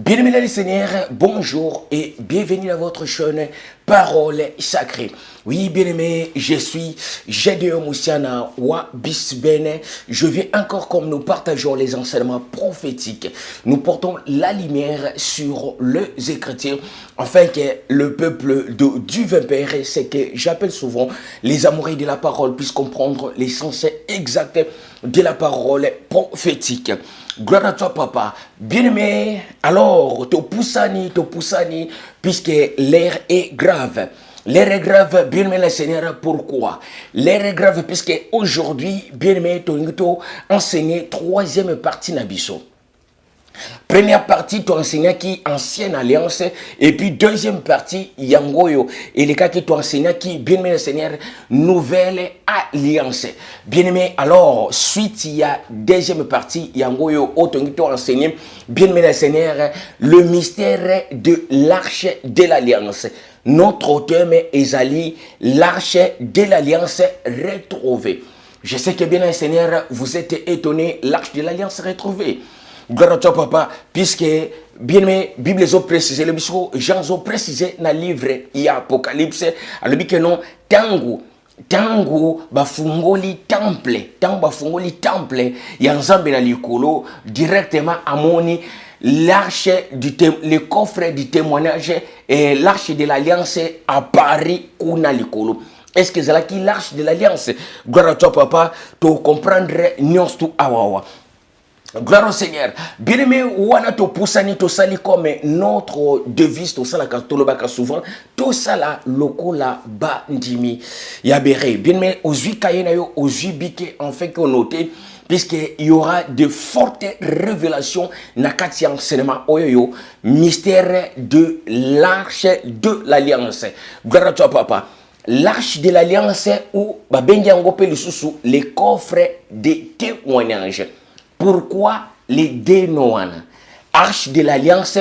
Bien-aimés les Seigneurs, bonjour et bienvenue à votre chaîne Parole Sacrée. Oui, bien-aimés, je suis Gédéon Moussiana Wa Bisbene. Je viens encore comme nous partageons les enseignements prophétiques. Nous portons la lumière sur les Écritures afin que le peuple du Père, c'est que j'appelle souvent les amoureux de la parole, puissent comprendre l'essence exacte de la parole prophétique. Gloire à toi, papa. Bien-aimé, alors, te poussani, puisque l'air est grave. L'air est grave, bien-aimé le Seigneur, pourquoi? L'air est grave, puisque aujourd'hui, bien-aimé, tu as enseigné troisième partie Nabiso. Première partie, tu as enseigné qui ancienne alliance. Et puis deuxième partie, Yangoyo. Et les cas qui tu as enseigné qui, bien aimé le Seigneur, nouvelle alliance. Bien aimé, alors, suite, il y a deuxième partie, Yangoyo, autre qui tu as enseigné, bien aimé le Seigneur, le mystère de l'arche de l'alliance. Notre thème est Ali, l'arche de l'alliance retrouvée. Je sais que bien aimé le Seigneur, vous êtes étonné, l'arche de l'alliance retrouvée. Gloire à toi, papa, puisque, bien aimé, Bible a précisé, le bisou, Jean a précisé dans le livre, il y a Apocalypse, alors que non, tangu bafungoli temple, yanzambe na likolo, directement à moni, l'arche le coffre du témoignage et l'arche de l'alliance à Paris, kuna likolo. Est-ce que c'est là qui l'arche de l'alliance? Gloire à toi, papa, tu comprendre, nyons tu awawa. Gloire au Seigneur. Bien-aimé, wana to poussani to sali comme notre devise to sala katolobaka souvent to sala lokola bandimi yabere. Bien-aimé, ozui kayena yo ozui bike en fait qu'on note puisqu'il y aura de fortes révélations na kati enseignement oyoyo mystère de l'arche de l'alliance. Gloire à toi, papa. L'arche de l'alliance ou babengi ngope lisusu les coffres de témoignages. Pourquoi les deux noana? Arche de l'alliance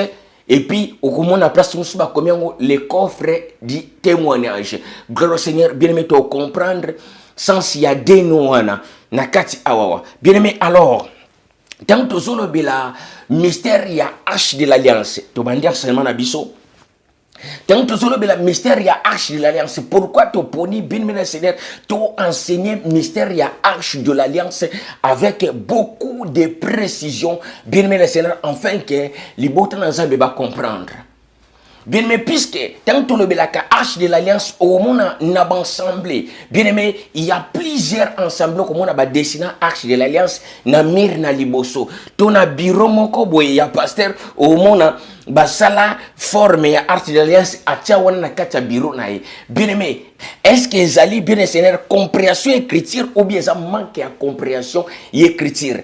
et puis au comment on a place combien les coffres du témoignage. Gloire au Seigneur, bien aimé, tu comprendre sans il y a deux noana nakati awawa. Bien aimé, alors tant que zolo bela mystère ya arche de l'alliance. Tu vas dire seulement abisso. Tant que le mystère y a arche de l'alliance. Pourquoi tu poni bien le Seigneur, tu enseigné mystère y a arche de l'alliance avec beaucoup de précision. Bien le Seigneur, afin que les boutons va comprendre. Bien aimé, puisque tant que le arche de l'alliance au monde n'a ensemble. Bien aimé, il y a plusieurs ensembles comme on a dessiné arche de l'alliance na mir na liboso. Ton a bureau moko boy ya pasteur au monde basala forme ya arche de l'alliance atia wana na kata bureau na ye. Bien aimé, est-ce que zali bien Seigneur compréhension écriture ou bien ça manque à compréhension écriture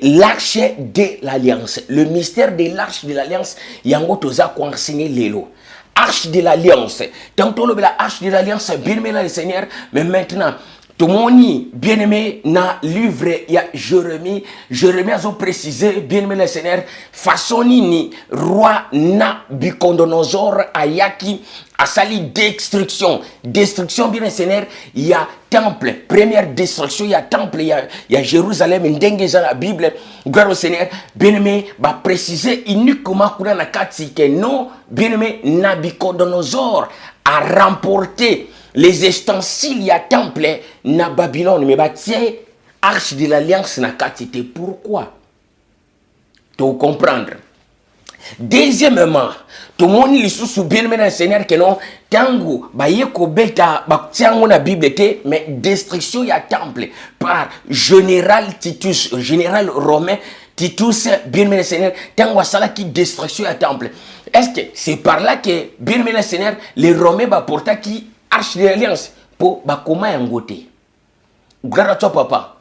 l'arche de l'alliance, le mystère de l'arche de l'alliance, yango toza ko enseigner lelo. Arche de l'alliance. Tantôt la arche de l'alliance, bien aimé le Seigneur, mais maintenant tout le monde, bien aimé, dans le livre, il y a Jérémie. Jérémie a précisé, bien aimé le Seigneur, façon ni roi Nabucodonosor ayaki a sali destruction. Destruction, bien aimé le Seigneur, il y a temple. Première destruction, il y a temple, il y a Jérusalem, il la Bible. Gloire au Seigneur, bien aimé, va préciser uniquement qu'on a que non, bien aimé, Nabucodonosor a remporté les ustensiles y a temple na Babylone mais tiens arche de l'alliance na katité. Pourquoi? Tu comprendre. Deuxièmement, tout le monde sous bien le Seigneur que non tango ba yeko beta ba tiango na Bible te mais destruction y a temple par général Titus, général romain Titus, bien le Seigneur tango sala qui destruction y a temple. Est-ce que c'est par là que bien le Seigneur les romains ba porta qui arche de l'alliance pour bakoma yangote. Gloire à toi, papa.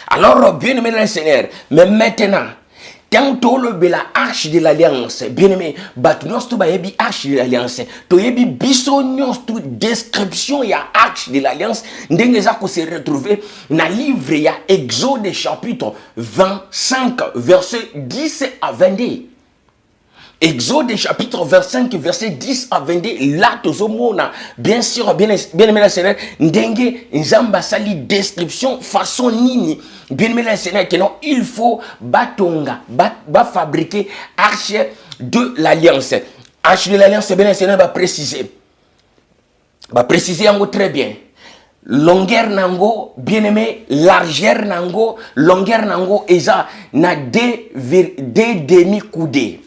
Alors, bien aimé le Seigneur, mais maintenant, tant que la arche de l'alliance, bien aimé, batnos tu bayebi arche de l'alliance, tu yebi bisognos tu description ya arche de l'alliance, ndengeza ko se retrouver na livre ya Exode chapitre 25 verset 10 à 22. Exode chapitre 25, verset 10 à 22, là, bien sûr, bien aimé la Seigneur, ndenge, nzamba sali description, façon nini, bien aimé la Seigneur, que non, il faut batonga, fabriquer arche de l'alliance. Arche de l'alliance, bien le Seigneur va préciser yango très bien. Longueur nango, bien aimé, largeur nango, longueur nango, eza na deux demi-coudées.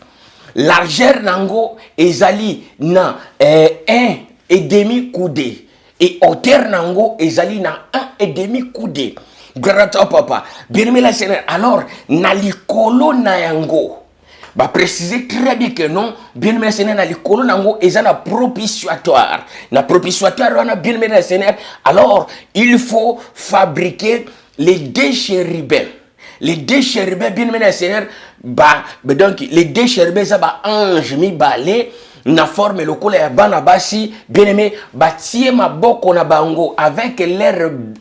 Largeur nango ezali na 1,5 coudé et hauteur nango ezali na 1,5 coudé. Grata papa. Bien aimé la Seigneur. Alors na likolo na yango. Bah préciser très bien que non. Bien aimé la Seigneur na likolo nango ezana propitiatoire. Na propitiatoire wana bien aimé la Seigneur. Alors il faut fabriquer les deux chérubins. Les deux chérubins, bien aimé le Seigneur, donc les deux chérubins, ça va ange mi balé, na forme le col et banabasi, bien aimé, tie ma boko na bango avec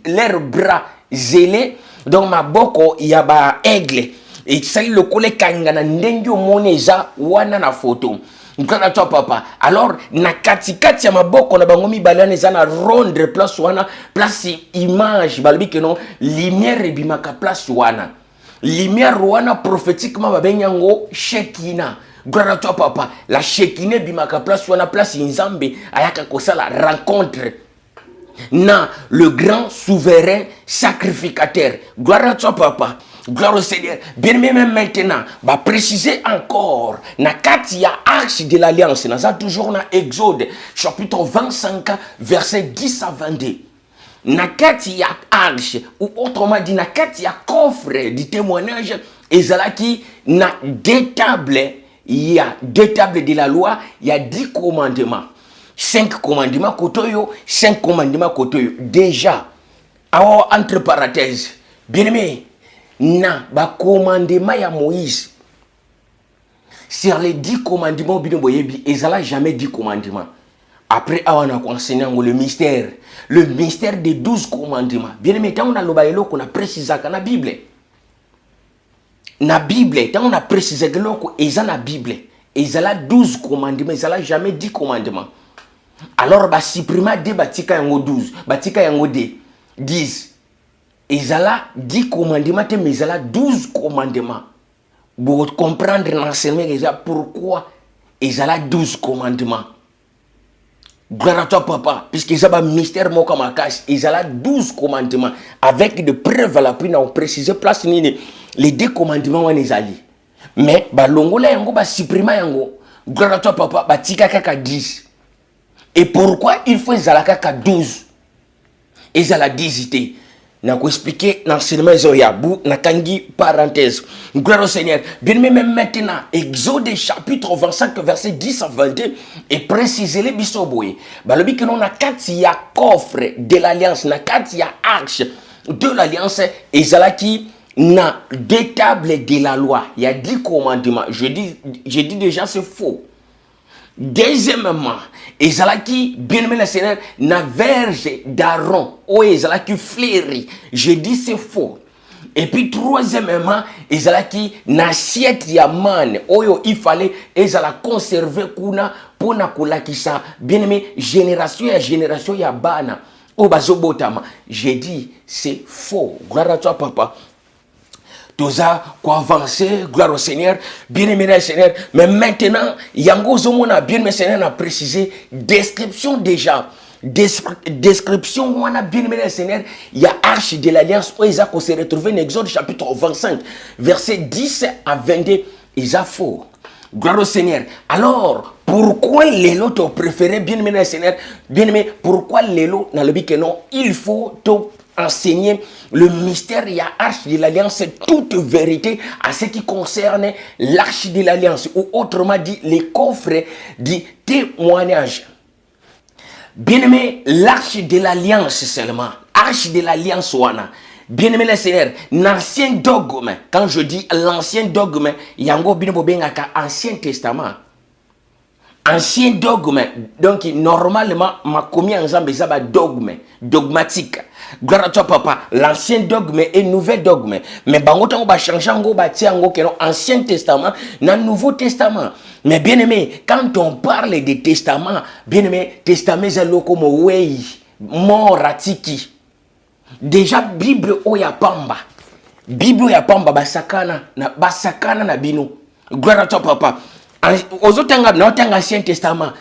leur bras zélés, donc ma boko y a ba aigle, et c'est le col kangana ndengyo moneza wana na photo. Nkana toi papa. Alors na katikati ya maboko na bango mi balane zana rondre place wana, place image balbi que non lumière bimaka place wana. Lumière wana prophétiquement babenyango Shekina. Gloire à toi papa. La Shekina bimaka place wana place Nzambe ayaka kosala rencontre na le grand souverain sacrificateur. Gloire à toi papa. Gloire au Seigneur. Bien même maintenant, va préciser encore na katia arche de l'alliance. Nous avons toujours na Exode chapitre 25 verset 10 à 22. Nakati ya arche, ou autrement dit, nakati ya coffre du témoignage, ezalaki na deux tables, il y a deux tables de la loi, il y a 10 commandements. 5 commandements kotoyo, 5 commandements kotoyo. Déjà, alors, entre parenthèses, bien aimé, na ba commandement ya Moïse, sur les 10 commandements, bien boyebi, ezala jamais 10 commandements. Après, on a enseigné le mystère des 12 commandements. Bien aimé, on a le qu'on a précisé dans la Bible. La Bible, on a précisé que ils ont la Bible. Ils ont 12 commandements, ils n'ont jamais 10 commandements. Alors, bah, supprimer des batika yango 12, batika yango 10. Ils ont 10 commandements, mais ils ont 12 commandements. Pour comprendre l'enseignement, pourquoi ils ont 12 commandements. Gloire à toi, papa, puisqu'ils ont un mystère, ils ont 12 commandements, avec des preuves à l'appui, on précise place les 2 commandements, on les a dit. Mais, longola yango, supprimer yango, gloire à toi, papa, tika kaka 10. Et pourquoi il faut les kaka 12? Ils ont la 10 idées. N'a expliqué l'enseignement Zoyabou, n'a kangi parenthèse. Gloire au Seigneur. Bien même maintenant, Exode chapitre 25, verset 10 à 22, et précisez les bisoboé. Le but que l'on a 4 ya coffre de l'alliance, na 4 ya arche de l'alliance, et zalaki na 2 tables de la loi. Il y a 10 commandements. Je dis déjà c'est faux. Deuxièmement, ezalaki bien aimé le Seigneur na verge d'Aaron, oh ezalaki fléri. Je dis c'est faux. Et puis troisièmement, ezalaki na assiette ya man, oh il fallait ezala conserver kuna pona kolakisa bien aimé génération ya bana. Oh bazobotama. Je dis c'est faux. Gloire à toi papa. Toza quoi avancer, gloire au Seigneur, bien aimé le Seigneur. Mais maintenant, yango zomona bien aimé Seigneur a précisé description déjà. Description on a bien aimé le Seigneur, il y a arche de l'alliance où ils ont se retrouvé en Exode chapitre 25 verset 10 à 22, ils ont faux. Gloire au Seigneur. Alors, pourquoi les lots ont préféré bien aimé le Seigneur? Bien aimé, pourquoi les lots dans le but que non, il faut enseigner le mystère, il y a arche de l'alliance, toute vérité à ce qui concerne l'arche de l'alliance, ou autrement dit, les coffres du témoignage. Bien aimé, l'arche de l'alliance seulement, arche de l'alliance wana. Bien aimé le Seigneur, l'ancien dogme, quand je dis l'ancien dogme, yango bino bengaka ancien testament. ancien dogme. Donc normalement ma commis ensemble ça va dogme dogmatique. Gloire à toi papa, l'ancien dogme et nouvel dogme. Mais bango tango ba changer ngo ba tiango que ancien testament na nouveau testament. Mais bien aimé, quand on parle de testament, bien aimé, testament c'est loko mo wei mort atiki. Déjà Bible oya pamba. Bible ya pamba basakana na bino. Gloire à toi papa. Ozotanga na otanga ancien testament.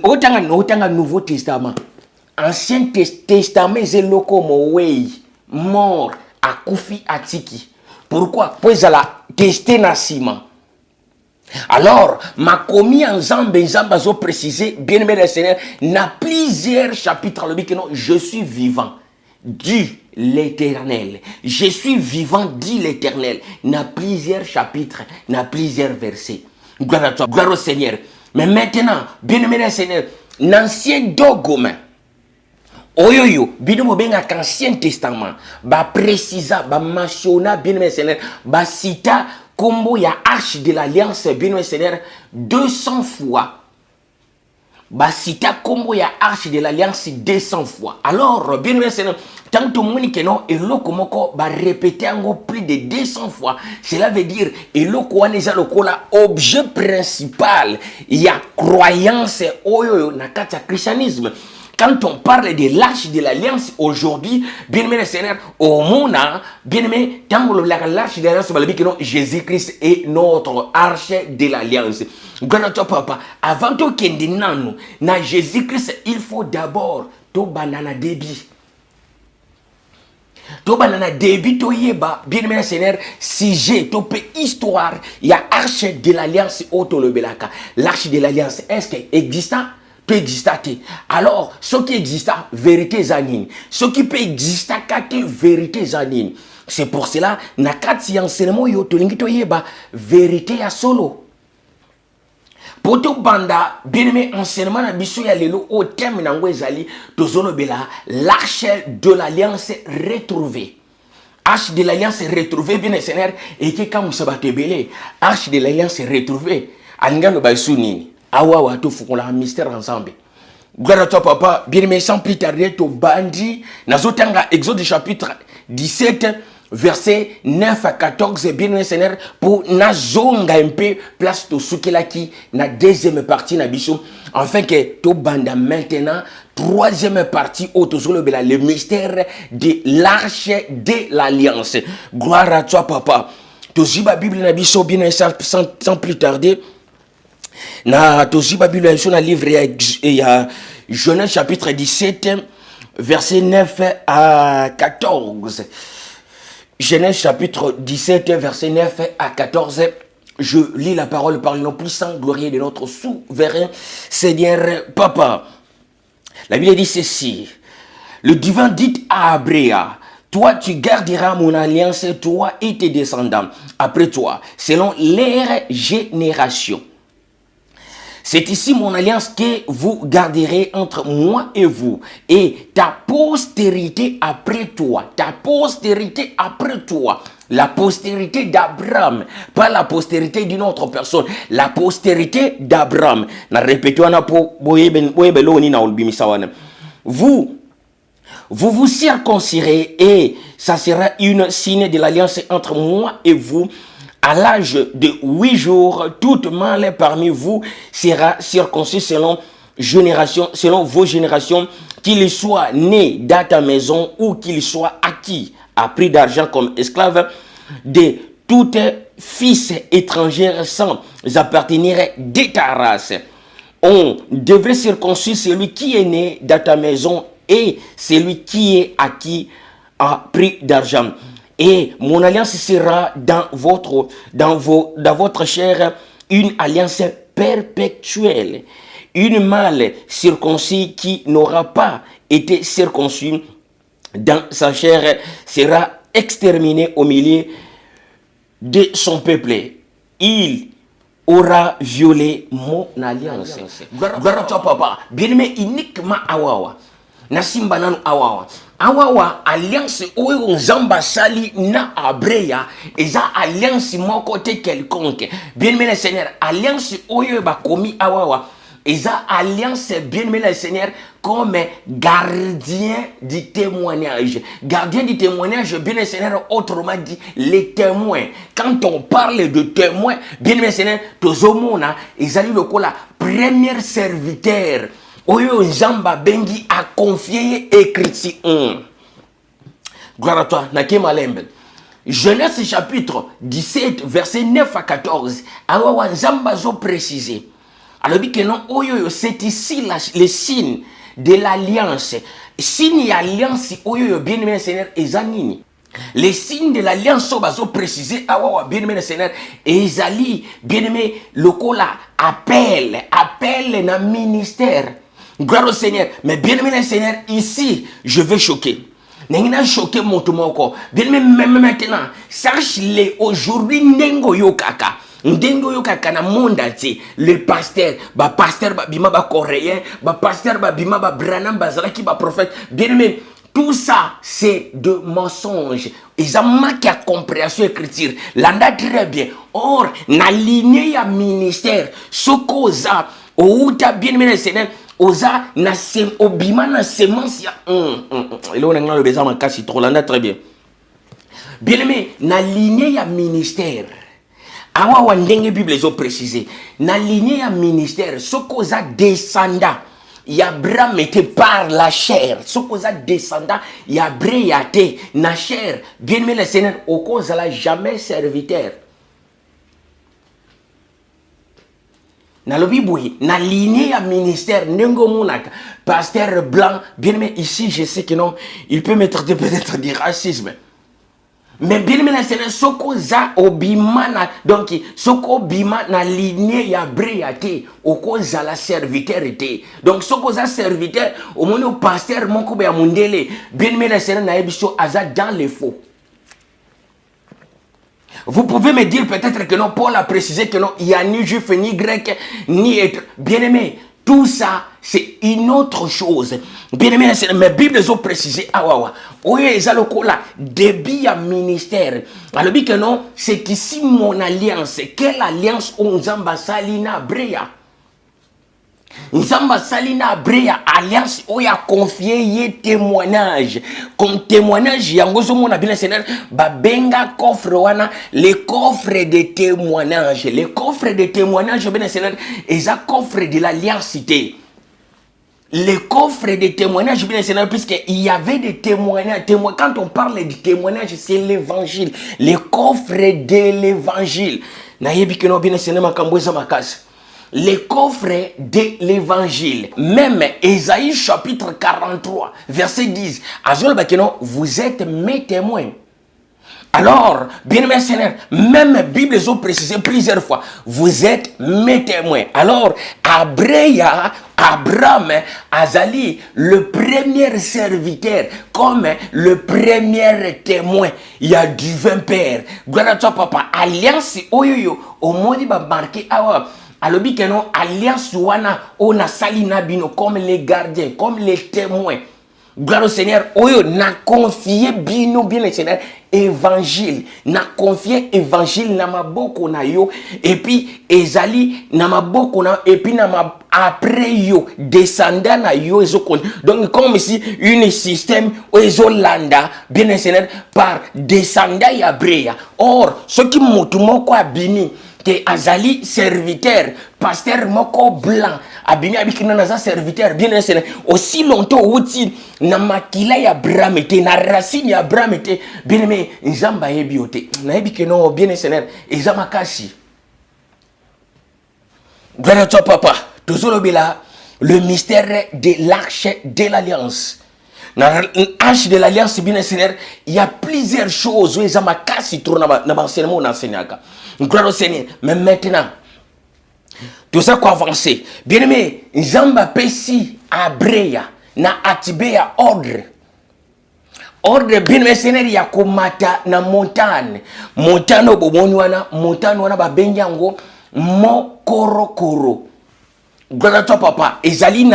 Otanga nouveau testament. Ancien testament c'est loko mo wei mort akufi atiki. Pourquoi? Pour la tester na ciment. Alors, ma commis en Zambé, zo précisé, bien aimé le Seigneur, n'a plusieurs chapitres. Le que non, je suis vivant, dit l'Éternel. Je suis vivant, dit l'Éternel. N'a plusieurs chapitres, n'a plusieurs versets. Gloire à toi, gloire au Seigneur. Mais maintenant, bien aimé le Seigneur, l'ancien dogme. Oyoyo, bino benga qu'ancien testament, ba précisa, ba mentionna, bien aimé le Seigneur, ba cita. Combo ya arche de l'alliance bien Seigneur 200 fois. Basita combo ya arche de l'alliance 200 fois. Alors bien Seigneur, tant que moni que non et loko moko ba répéter encore plus de 200 fois. Cela veut dire et loko aneza lokola objet principal. Il y a croyance oyo na kata christianisme. Quand on parle de l'arche de l'alliance aujourd'hui, bien aimé le Seigneur, au monde, bien aimé, tant l'arche de l'alliance, Jésus-Christ est notre arche de l'alliance. Papa, avant tout qu'il na Jésus-Christ, il faut d'abord to banana débit. To banana débit to yeba, bien aimé le Seigneur, sujet, to pe histoire, il y a arche de l'alliance auto le belaka. L'arche de l'alliance, est-ce qu'elle existe? Exister. Alors, ce qui existe, vérité zanine. Ce qui peut exister, vérité zanine. C'est pour cela, nakati enseignement yo tolingi to yeba vérité à solo. Poto banda bien aimé enseignement na biso ya lelo au thème na ngwezali tozono bela l'arche de l'alliance retrouvée. Arche de l'alliance retrouvée bien Seigneur et que quand vous battez belé arche de l'alliance retrouvée alingano ba sunini. Awa wa to fukola mystère ensemble. Gloire à toi papa, bien aimé sans plus tarder to bandi nazotanga Exode chapitre 17 verset 9 à 14 bien aimé Seigneur pour nazonga un peu place to sukelaki na deuxième partie na biso afin que to banda maintenant troisième partie autosolo bela le mystère de l'arche de l'alliance. Gloire à toi papa. To ziba Bible na biso bien sans plus tarder. Na tozi Bible sur le livre il y a Genèse chapitre 17 verset 9 à 14. Genèse chapitre 17 verset 9 à 14. Je lis la parole par le nom puissant glorieux de notre souverain Seigneur Papa. La Bible dit ceci. Le divin dit à Abréa: toi, tu garderas mon alliance, toi et tes descendants après toi, selon leur génération. C'est ici mon alliance que vous garderez entre moi et vous et ta postérité après toi. Ta postérité après toi. La postérité d'Abraham, pas la postérité d'une autre personne. La postérité d'Abraham. Vous circoncirez et ça sera une signe de l'alliance entre moi et vous. À l'âge de 8 jours, toute mâle parmi vous sera circoncis selon vos générations, qu'il soit né dans ta maison ou qu'il soit acquis à prix d'argent comme esclave de tout fils étranger sans appartenir de ta race. On devrait circoncire celui qui est né dans ta maison et celui qui est acquis à prix d'argent. Et mon alliance sera dans votre chair une alliance perpétuelle. Une mâle circoncis qui n'aura pas été circoncis dans sa chair sera exterminé au milieu de son peuple. Il aura violé mon alliance. Gloire à toi, papa. Bien-aimé, uniquement Awawa. Nasimba nanu Awawa. Awawa, alliance oyo nzamba sali na Abreya, eza alliance mon côté quelconque. Bien-aimé le Seigneur, alliance oyo ba komi Awawa. Eza alliance bien aimé le Seigneur comme gardien du témoignage. Gardien du témoignage, bien aimé le Seigneur, autrement dit, les témoins. Quand on parle de témoins, bien aimé le Seigneur, tozomona, ezali lokola premier serviteur. Oyo Nzamba Bengi a confié écrit. Gloire à toi, Nakema Lembe. Genèse chapitre 17, verset 9 à 14. Awa Nzamba zo précisé. Alors, que non, c'est ici le signe de l'alliance. Signe d'alliance, bien aimé Seigneur, ezanini. Les signes de l'alliance sont précisés. Bien aimé Seigneur, ezali, bien aimé, le cola appel na ministère. Gloire au Seigneur. Mais bien aimé Seigneur, ici, je vais choquer. N'engina choqué mon tomoko. Bien aimé, même maintenant, sache-le aujourd'hui, nengo yo kaka. Ndengo yo kakana monda ti le pasteur ba bima ba coréen ba pasteur ba bima ba branam ba zalaki ba prophète bien aimé, tout ça c'est de mensonges. Ils ont manqué à compréhension écriture landa très bien. Or na lignée ya ministère sokoza outa bien aimé le Seigneur oza na sem obima na semence ya il on a le besoin makasi trop landa très bien. Bien aimé na lignée ya ministère. Awa wandenge Bible zo précisé. Na lignée ya ministère, sokoza descendant. Abraham était par la chair. Sokoza descendant, Yabreyate na chair. Bien aimé le Seigneur, okoza la jamais serviteur. Na lobi boui, na lignée ya ministère, nengo monaka, pasteur blanc. Bien aimé ici, je sais que non, il peut me traiter peut-être du racisme. Mais bien aimé le Seigneur, soko za obima na donc soko bima na lignée ya breyate oko za la serviteur te. Donc soko za serviteur au moment où pasteur moko be mundele bien aimé le Seigneur na ebiso aza dans les faux. Vous pouvez me dire peut-être que non, Paul a précisé que non, il n'y a ni juif, ni grec, ni être. Bien aimé, tout ça, c'est une autre chose. Bien aimé, mes Bibles ont précisé. Oye, ezalokola, débit à ministère. Alors, que non, c'est ici mon alliance. Quelle alliance on zamba salina brea? Nzamba salina brea alliance oya confié yé témoignage comme témoignage yangozo mona bien Seigneur babenga coffre wana les coffres de témoignage bien Seigneur eza coffre de l'alliance cité. Les coffres de témoignages, bien Seigneur, puisqu'il y avait des témoignages. Quand on parle de témoignages, c'est l'évangile. Les coffres de l'évangile. Nayebi que non, bien Seigneur, makambweza makasi. Les coffres de l'évangile. Même Ésaïe chapitre 43, verset 10. Azol bakeno, vous êtes mes témoins. Alors, bien aimé Seigneur, même Bible ont précisé plusieurs fois, vous êtes mes témoins. Alors, Abraham, Azali, le premier serviteur, comme le premier témoin, il y a du vin père. Gloire à toi, papa. Alliance, oyoyo, au moins, il va marquer, alors, alliance, on a salina bino, comme les gardiens, comme les témoins. Gloire au Seigneur, oyo na confié bino bien le Seigneur évangile, na confié évangile na maboko na yo et puis ezali na maboko na et puis na après yo descendant na yo ezokon. Donc comme ici une système ezolanda bien le Seigneur par descendant ya breya. Or ce qui motumoko abini que azali serviteur pasteur moko blanc abimi abikina naza serviteur bien Seigneur aussi longtemps outil na makila ya Abraham était na racine ya Abraham était bien aimé nzamba ebiote na ebike non bien Seigneur ezama kasi. Gloire à toi papa tozolo bila le mystère de l'arche de l'alliance. Dans l'arche de l'alliance bien Seigneur il y a plusieurs choses où ezama kasi tourna na enseignement na enseignaka. Gloire au Seigneur. Mais maintenant, tout ça quoi avancer. Bien aimé, Nzamba pesi abreya na atibea ordre. Ordre bien aimé Seigneur ya komata na montagne. Montagne obomoni wana, montagne wana babenyango mokorokoro. Gloire à toi papa. Ezali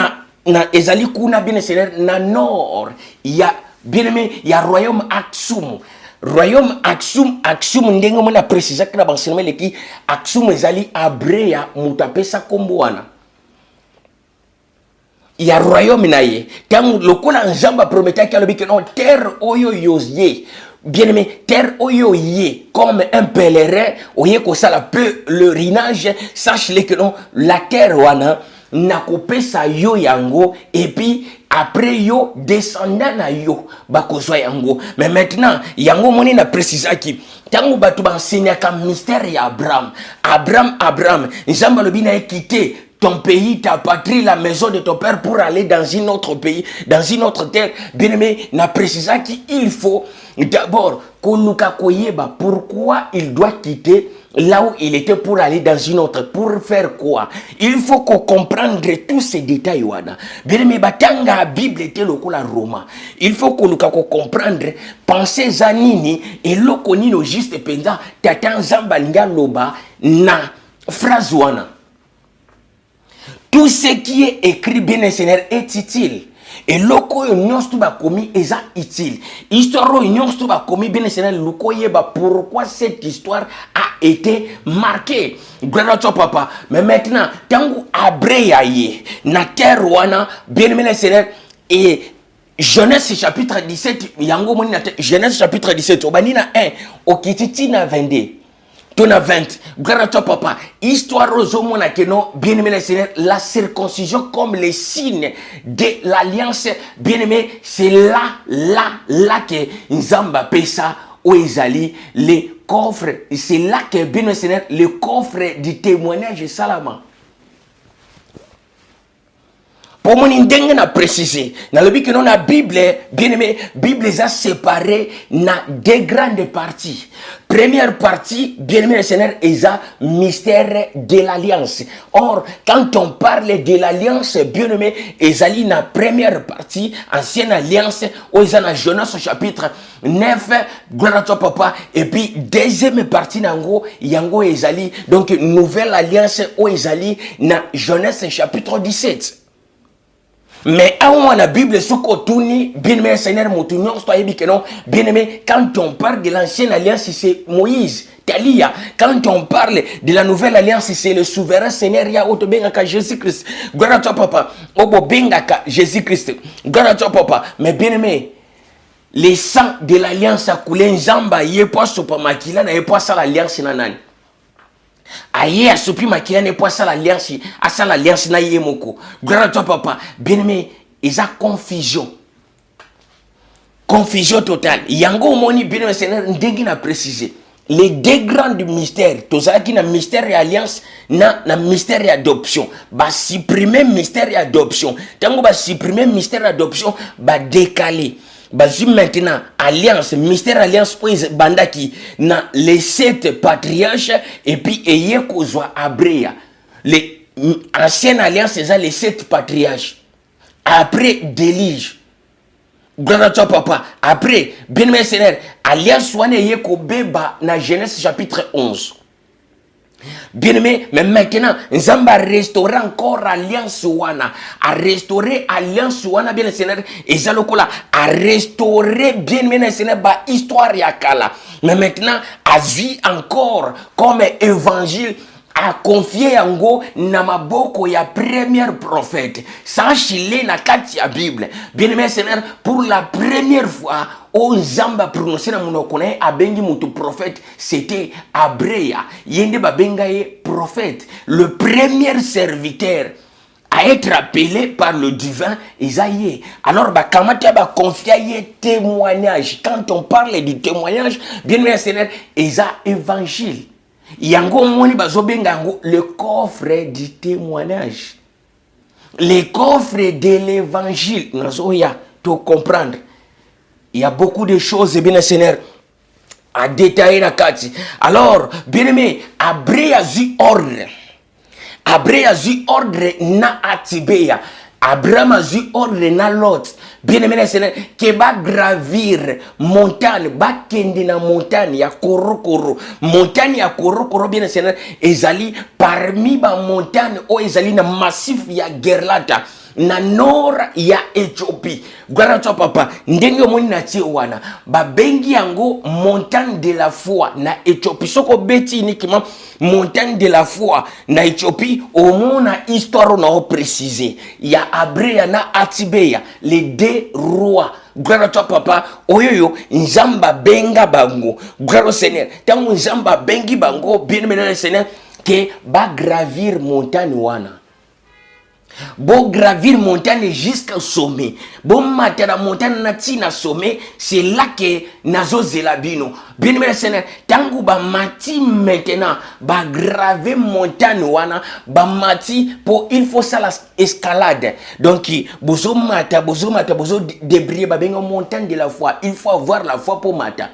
ezali kuna bien Seigneur na nord. Il y a bien aimé, il y a royaume Aksum. Royaume Aksum ndenge mona préciser que na banselement leki Aksum ezali abreya mutapesa komboana. il y a royaume na ye tant lokola nzamba promettait que le non terre oyo yoye bien aimé terre oyo ye comme un pèlerin oye ko ça la pèlerinage sache le que non la terre wana na kopesa yo yango et puis après yo descendant na yo bakozwa yango mais maintenant yango moni na précisa ki tango batu bansenyaka mystère ya Abraham nzamba lobi na quitté ton pays, ta patrie, la maison de ton père pour aller dans un autre pays, dans une autre terre. Bien aimé, n'a précisé qu'il faut d'abord konuka koyeba pourquoi il doit quitter là où il était pour aller dans une autre. Pour faire quoi? Il faut qu'on comprenne tous ces détails. Bien aimé, batanga Bible était le la Roma. Il faut qu'on comprendre penser zanini et lokonino juste pendant tatan zambalinga loba na phrase wana. Tout ce qui est écrit bien le Seigneur est utile. Et loko yon sto ba komi eza utile. Histoire yon sto ba komi bien le Seigneur loko yeba pourquoi cette histoire a été marquée. Gloire à toi papa. Mais maintenant tangu abreya ye na terre wana bien le Seigneur et Genèse chapitre 17 yango moni na Genèse chapitre 17 obanina 1 okititi na 22. Ton a 20, gloire à toi papa. Histoire aux hommes que non, bien aimé le Seigneur, la circoncision comme les signes de l'alliance, bien aimé, c'est là que Nzamba pesa ou Ezali, les coffres, c'est là que bien aimé le Seigneur, le coffre du témoignage Salama. Pour mon indenge na précisé, dans le but que non la Bible, bien aimé, Bible est séparée na deux grandes parties. Première partie, bien aimé le Seigneur, est un mystère de l'alliance. Or, quand on parle de l'alliance, bien aimé, ezali na première partie, ancienne alliance, ou ezana Genèse chapitre 9, gloire à toi papa, et puis deuxième partie nango, yango ezali, donc nouvelle alliance, ou ezali na Genèse chapitre 17. Mais à la Bible, ce qu'on bien aimé, Seigneur, mon tout bien aimé, quand on parle de l'ancienne alliance, c'est Moïse, Talia. Quand on parle de la nouvelle alliance, c'est le souverain Seigneur, Yaoto Bengaka Jésus-Christ. Gloire à toi, papa. Obo Bengaka Jésus-Christ. Gloire à toi, papa. Mais bien aimé, les sangs de l'alliance a coulé en Zamba, yépoa sopa makila, na yépoa sa l'alliance nanan. Aïe, à sopi makila n'est pas ça l'alliance, à ça l'alliance na yemoko. Gloire à toi papa. Bien aimé, ils ont confusion. Confusion totale. Yango moni bien aimé Seigneur, ndegi na précisé. Les deux grands mystères, tozaki na mystère et alliance, na mystère et adoption. Ba supprimer mystère et adoption. Tango ba supprimer mystère et adoption, ba décaler. Bazu maintenant alliance mystère alliance prise bandaki na les 7 patriarches et puis eye kozwa abreya les anciennes alliances c'est les 7 patriarches après délige gloire à toi papa après bien aimé Seigneur alliance wana eye ko beba na Genèse chapitre 11. Bien aimé, mais maintenant, nous allons restaurer encore l'alliance wana, à restaurer l'alliance wana bien le Seigneur, et Zalokola, à restaurer bien le Seigneur, ba histoire yakala. Mais maintenant, à vie encore comme évangile, à confier en go na maboko ya premier prophète. Sans chiller na kati ya Bible. Bien aimé Seigneur, pour la première fois, au Zamba prononcé na monokone abengi mutu prophète, c'était Abreya. Yende babenga ye prophète. Le premier serviteur à être appelé par le divin Isaïe. Alors, kamata ba confier témoignage. Quand on parle du témoignage, bien aimé Seigneur, Isa évangile. Yango moni bazobenga le coffre du témoignage. Le coffre de l'évangile. Nazoya, to comprendre. Il y a beaucoup de choses, bien Seigneur, à détailler la carte. Alors, bien aimé, Abré a eu ordre. Abré a eu ordre na Atibéa. Abraham a eu ordre na Lot. Bien aimé Seigneur, que va gravir montagne, va kende na montagne ya korokoro. Montagne ya korokoro bien Seigneur, ezali parmi ba montagne o ezali na massif ya Gerlata. na nord ya Éthiopie. Gwara to papa ndenge moni na tie wana ba bengi yango montagne de la foi na Éthiopie. Soko beti uniquement montagne de la foi na Éthiopie au mona histoire na préciser. Ya Abrea na Atibeya les deux rois. Gwara to papa oyoyo nzamba benga bango. Gwara Seigneur tango nzamba bengi bango bien mené Seigneur que ba gravir montagne wana. Bon gravir montagne jusqu'au sommet. Bon matin la montagne na sommet, c'est là que nazo zelabino. Bien mais Seigneur, tangu ba mati maintenant, ba graver montagne wana, ba mati pour il faut ça la escalade. Donc bozo mata bozo débris ba benga montagne de la foi. Il faut avoir la foi pour mata.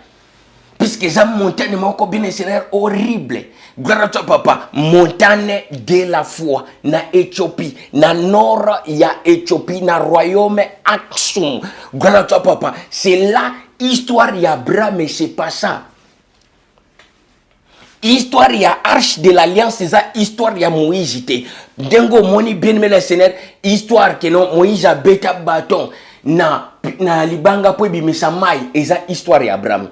Puisque ça montagne moko bien Seigneur horrible. Gloire à toi papa, montagne de la foi na Éthiopie, na nord ya Éthiopie, na royaume Aksum. Gloire à toi papa, c'est là histoire ya Abraham mais c'est pas ça. Histoire ya arche de l'alliance, c'est ça histoire ya Moïse. Dengo moni bien mais le Seigneur, histoire que non Moïse a bêta bâton na libanga po bimisa mai, et ça histoire ya Abraham.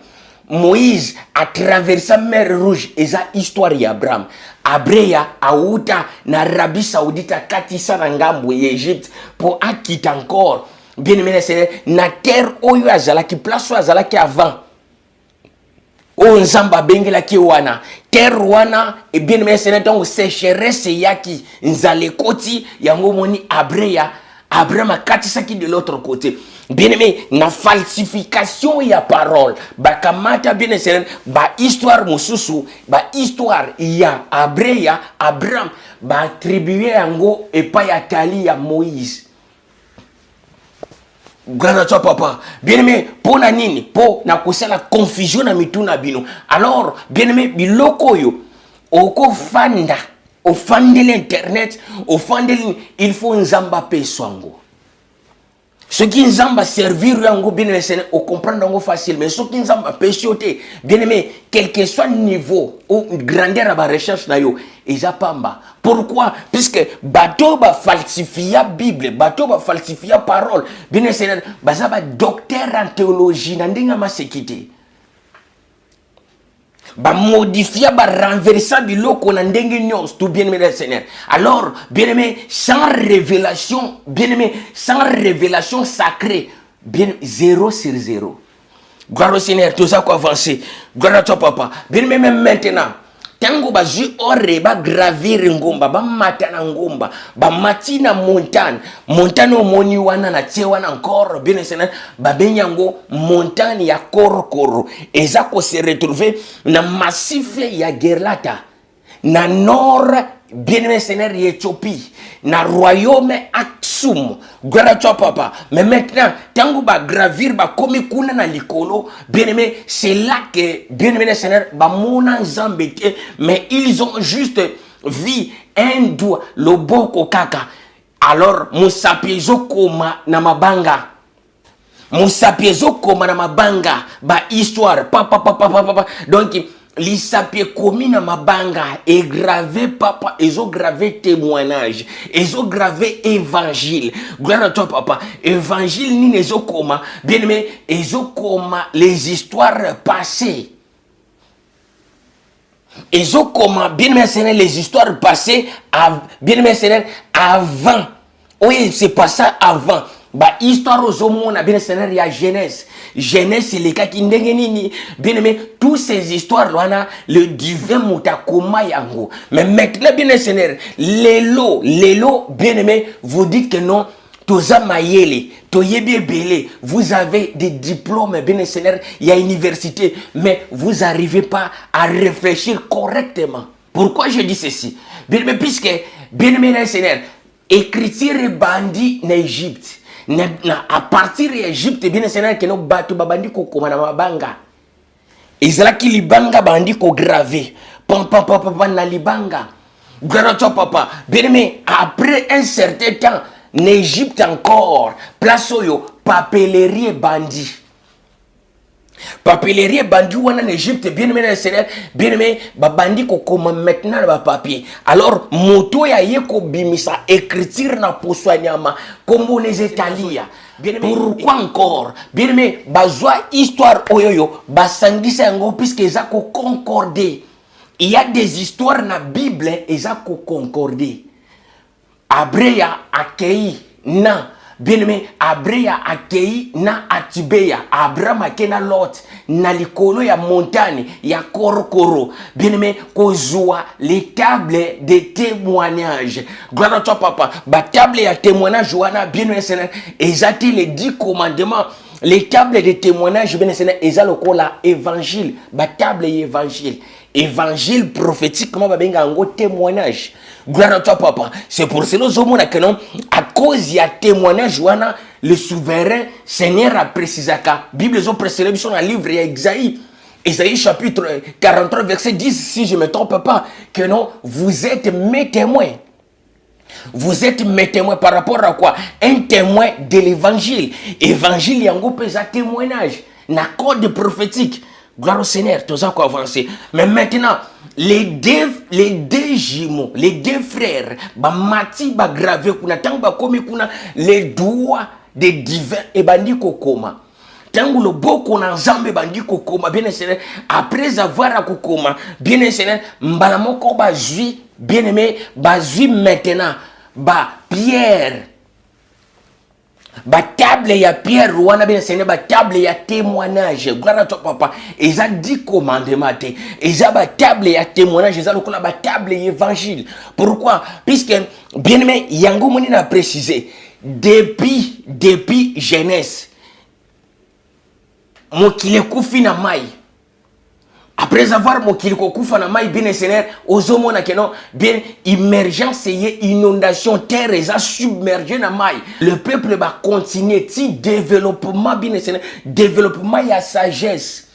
Moïse a traversé la mer Rouge et ça histoire d'Abraham. Abrea auta na Arabie Saoudite katisa na ngambo Égypte pour quitter encore. Bien aimé Seigneur, na terre oyo azala ki place azala ki avant. O nzamba bengela ki wana. Terre wana et bien aimé Seigneur donc sécheresse yaki nzale koti yango moni Abrea Abraham a katisa ki de l'autre côté. Bien aimé, na falsification ya parole. Ba kamata bien aimé, ba histoire mususu, ba histoire ya Abrea, Abraham, ba attribuer yango et pas ya tali ya Moïse. Grâce à toi papa. Bien aimé, pour na nini, pour na kusala confusion na mituna bino. Alors, bien aimé, biloko yo, oko fanda, au fande l'internet, au fande il faut nzamba pe swango. Ce qui nous a servir bien aimé, au comprendre yango facile, mais ce qui nous a péchoté, bien aimé, quel que soit le niveau ou grandeur à la recherche na yo, ils a pamba. Pourquoi? Puisque bateau ba falsifier la Bible, bateau ba falsifier la parole, bien aimé, ba docteur en théologie, n'andinga ma sécurité. Ba modifier, ba renverser biloko na ndenge nyos tout bien aimé Seigneur. Alors, bien aimé, sans révélation, bien aimé, sans révélation sacrée, bien 0 sur 0. Gloire au Seigneur, tout ça quoi avancer. Gloire à toi papa. Bien aimé même maintenant. Tango ba ju ore ba gravir ngomba ba matana ngomba ba matina montagne o moni wana na tie wana encore bien Seigneur ba benyango montagne ya korokoro eza ko se retrouver na massif ya Gerlata na nord bien Seigneur Éthiopie na royaume Aksum. Gloire à toi papa. Mais maintenant tango ba gravir ba komi kuna na likolo bien aimé, c'est là que bien aimé Seigneur ba mona nzambete mais ils ont juste vu un doigt le boko kaka. Alors musapiezo koma na mabanga musapiezo koma na mabanga ba histoire papa donc l'isapie commis na mabanga et gravé papa, ils ont gravé témoignage, ils ont gravé évangile. Gloire à toi papa. Évangile ni les okoma, bien aimé, ils ont coma les histoires passées. Ils ont coma bien aimé Seigneur les histoires passées, bien aimé Seigneur avant. Oui, c'est pas ça avant. Bah histoire aux hommes a bien Seigneur il y a Genèse c'est les cas qui ndengenini bien aimé toutes ces histoires là le divin mutakoma yango mais maintenant bien Seigneur lelo bien aimé vous dites que non toza mayele toyebi belé vous avez des diplômes bien Seigneur il y a université mais vous arrivez pas à réfléchir correctement. Pourquoi je dis ceci? Bien aimé puisque bien aimé Seigneur écriture bandit en Égypte à partir d'Égypte bien Seigneur que nos bateaux babandi ko koma na mabanga ezala ki libanga bandi ko gravé papa na libanga garato papa bien aimé après un certain temps en Égypte encore place oyo papeterie bandi papier bandi wana en Égypte bien aimé Seigneur, bien aimé ba bandi ko koma maintenant ba papier. Alors moto ya yeko bimisa écriture na poswanyama comme les Italia. Pourquoi encore? Bien aimé, bazwa histoire oyoyo, basangisa yango puisque eza ko concorder. Il y a des histoires dans la Bible eza ko concorder. Abreya akei na bien aimé, Abreya akei na Atibeya, Abraham akena Lot na likolo ya montagne ya korokoro. Bien aimé, kozua les tables de témoignage. Gloire à toi papa. Ba table ya témoignage wana bien aimé Seigneur, ezati les 10 commandements. Les tables de témoignage bien aimé Seigneur, eza lokola évangile, ba table évangile. Évangile prophétique, comment va bien en témoignage. Gloire à toi, papa. C'est pour cela que non, à cause il y a témoignage, le souverain Seigneur a précisé que la Bible est précisée dans le livre d'Ésaïe. Ésaïe chapitre 43, verset 10, si je ne me trompe pas, que non, vous êtes mes témoins. Vous êtes mes témoins par rapport à quoi? Un témoin de l'évangile. Évangile, il y a un témoignage. Na code prophétique. Gloire au Seigneur, tout ça quoi avancer. Mais maintenant, les deux jumeaux, les deux frères, ba mati ba gravé kuna tangu ba komi kuna les doigts des divins et bandi kokoma. Tangu le boko na nzambe bandi kokoma bien Seigneur, après avoir à kokoma, bien Seigneur, mbala moko ba zui, bien aimé, ba zui maintenant, ba Pierre. Ba table ya Pierre wana bien Seigneur, ba table ya témoignage. Gloire à toi papa. Ils a 10 commandements. Ils a ba table ya témoignage, ils a le ba table évangile. Pourquoi? Puisque bien aimé, yango moni na précisé depuis jeunesse. Mokile kufi na mai. Après avoir mokili kokufa na mai bien Seigneur, ozomo na keno bien immergence et inondation terre est submergé na mai. Le peuple va continuer ti développement bien Seigneur, développement ya sagesse.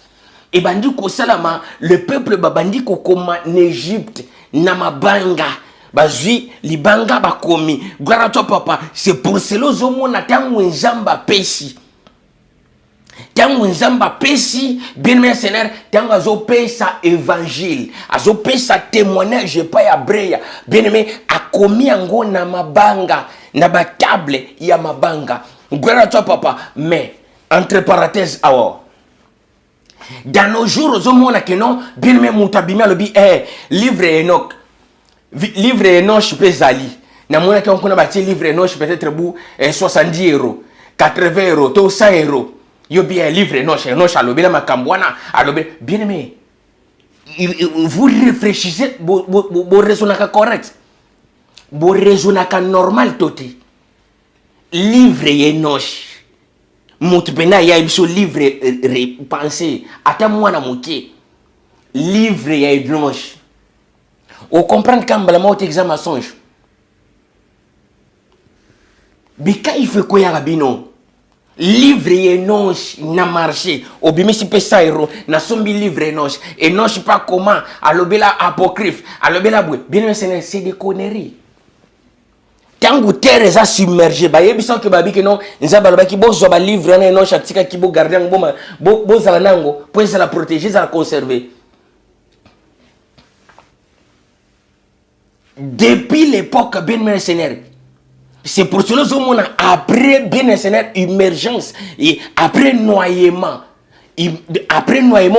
Et bandi ko salama, le peuple ba bandi ko koma en Égypte na mabanga. Bazui libanga ba komi. Gloire à toi papa, c'est pour cela ozomo na tangu nzamba pesi. Tango nzamba pesi bien aimé Seigneur, tango azo pesa évangile, azo pesa témoignage pas ya breya bien aimé akomi yango na mabanga na ba table ya mabanga. Gloire à toi papa. Mais entre parenthèses alors, dans nos jours zo mona que non bien aimé mutabimi alobi livre Enoch, livre Enoch pesali na mona que on kuna ba livre Enoch peut-être bou 70 €, 80 €, to 100 €. Yo bien livre Enoch alobela makambwana alobela bien aimé. Vous réfléchissez bo raisonnaka correct. Bo raisonnaka normal toti. Livre Enoch. Mutbena ya biso livre pensée ata mwana moké. Livre ya Enoch. On comprend quand la mot examen songe. Bika il fait quoi ya rabino? Livre Enoch na marché obimisi pesa euro na sombi livre Enoch pas comment alobela apocryphe alobela bwe bien c'est des conneries. Tangu terre za submergé ba yebisa ke babi ke non nzaba lobaki bozo ba livre na Enoch atika ki bo garder ngoma bo zala nango pour ça la protéger ça la conserver. Depuis l'époque bien Seigneur. C'est pour cela que après bien Seigneur immergence et après noyement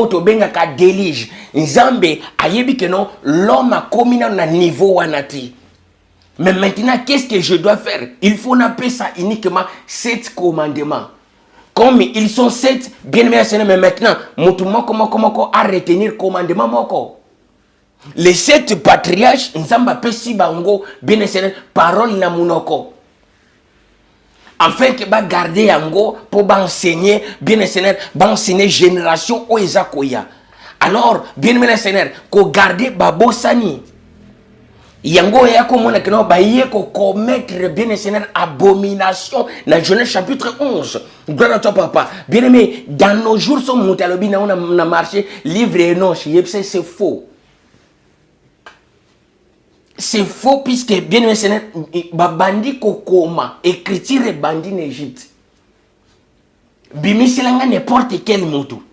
to benga ka délige nzambe ayebi que non l'homme a commis na niveau wanati. Mais maintenant qu'est-ce que je dois faire? Il faut n'appeler ça uniquement 7 commandements. Comme ils sont 7 bien aimé Seigneur, mais maintenant mutumo comment à retenir commandement moko. Les 7 patriarches nzamba pesi bango bien Seigneur parole na munoko. Afin que ba garder yango pour enseigner bien Seigneur, ba enseigner génération o ezakoya. Alors bien Seigneur, ko garder babosani. Yango ya ko mona keno ba ye ko commettre bien Seigneur abomination dans Genèse chapitre 11. Gloire à toi papa. Bien aimé, dans nos jours son mutalobi na marché livre Enoch, c'est faux. C'est faux puisque bien aimé Seigneur, bandi kokoma, écriture bandi en Égypte. Bimisilanga n'importe quel moto.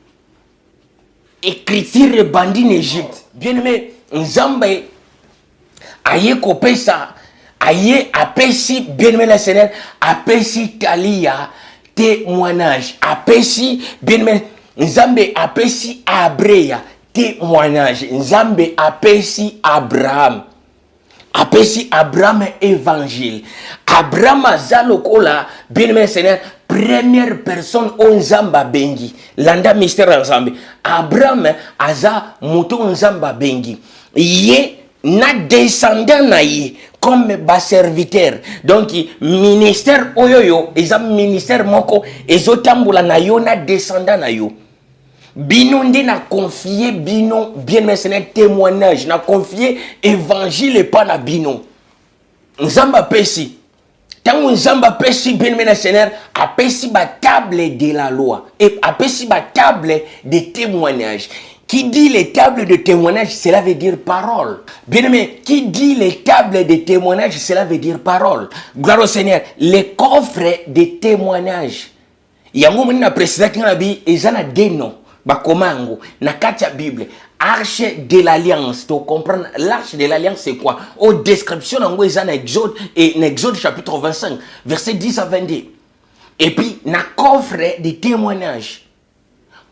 écriture bandi en Égypte. Bien aimé, Nzambe aye kopesa aye apesi bien aimé la Seigneur apesi talia témoignage apesi bien aimé Nzambe apesi Abreya témoignage Nzambe apesi Abraham apesi Abraham évangile Abraham azalokola bien aimé Seigneur première personne on Nzamba bengi landa mystère Nzambe Abraham aza moto Nzamba bengi ye na descendant na ye comme ba serviteur donc ministère oyoyo eza ministère moko ezotambola na yo na descendant na yo bino nde na confier bino bien maintenant témoignage na confier évangile pas na bino Nzamba pesi tango Nzamba pesi bien maintenant Seigneur apesi ba table de la loi et apesi ba table de témoignage. Qui dit les tables de témoignage, cela veut dire parole. Bien aimé, qui dit les tables de témoignage, cela veut dire parole. Gloire au Seigneur. Les coffres de témoignage. Yango moni na précisé ki na bi ezana deno ba komango na katia Bible. Arche de l'alliance. Tu comprends l'arche de l'alliance c'est quoi? Au description nango ezana Exode et Exode chapitre 25 verset 10 à 22. Et puis na coffre de témoignage.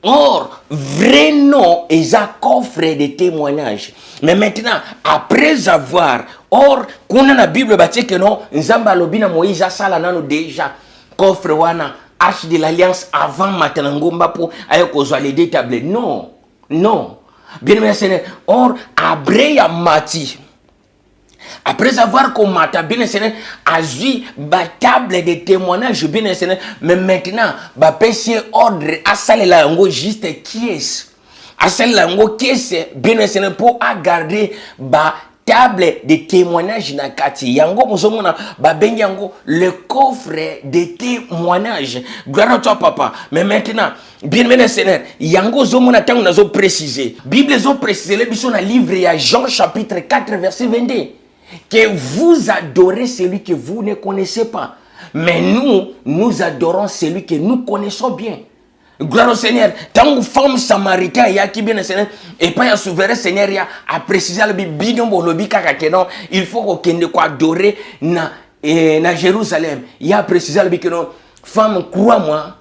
Or, vrai nom est un coffre de témoignages. Mais maintenant, après avoir, or, qu'on a la Bible, que non, Nzamba lobina Moïse a salanano déjà, coffre wana, arche de l'alliance avant Matanangomba pour aller les deux tablets. Non, non. Bien aimé Seigneur, or, après ya mati. Après avoir combattu, bien Seigneur, agi ba table de témoignage, bien Seigneur, mais maintenant, ba péché ordre à saler la langue juste qui est. À saler la langue qui est, bien Seigneur, pour garder ba table de témoignage na kati. Yango mozomona ba bengi yango le coffre de témoignage. Gloire à toi papa. Mais maintenant, bien Seigneur, yango zomona tango nazo préciser. Bible zo préciser le biso na livre ya Jean chapitre 4 verset 22. Que vous adorez celui que vous ne connaissez pas. Mais nous adorons celui que nous connaissons bien. Gloire au Seigneur. Tant que femme samaritaine, il y a qui bien le Seigneur. Et pas un souverain Seigneur, il y a précisé le bidon bolobi kakakenon. Il faut qu'on quoi adorer na Jérusalem. Il y a précisé le bidon. Femme, crois-moi.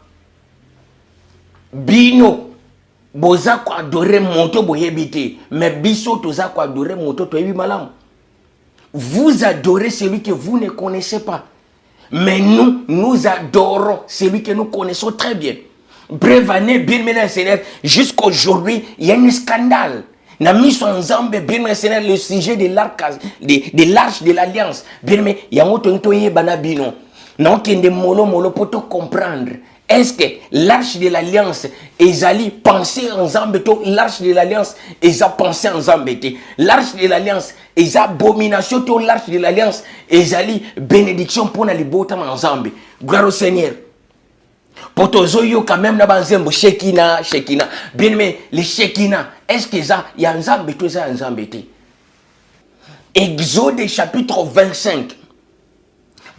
Bino. Boza quoi adorer moto boyebite. Mais biso toza quoi adorer moto toyebi malam. Vous adorez celui que vous ne connaissez pas. Mais nous adorons celui que nous connaissons très bien. Bref année, bien maintenant, Seigneur, jusqu'aujourd'hui, il y a un scandale. Na mis ensemble, bien maintenant, Seigneur, le sujet de l'arche de l'alliance. Bien mais il y a un autre banabino. Non, qu'il y a molo pour te comprendre. Est-ce que l'arche de l'alliance est allée penser ensemble? L'arche de l'alliance est allée penser ensemble. L'arche de l'alliance est abomination. L'arche de l'alliance est allée bénédiction pour les beaux ensemble. Gloire au Seigneur. Pour tous ceux quand même n'abandonnent Shekina. Bien mais les Shekina, est-ce que ça y a ensemble tout ça ensemble? Exode chapitre 25.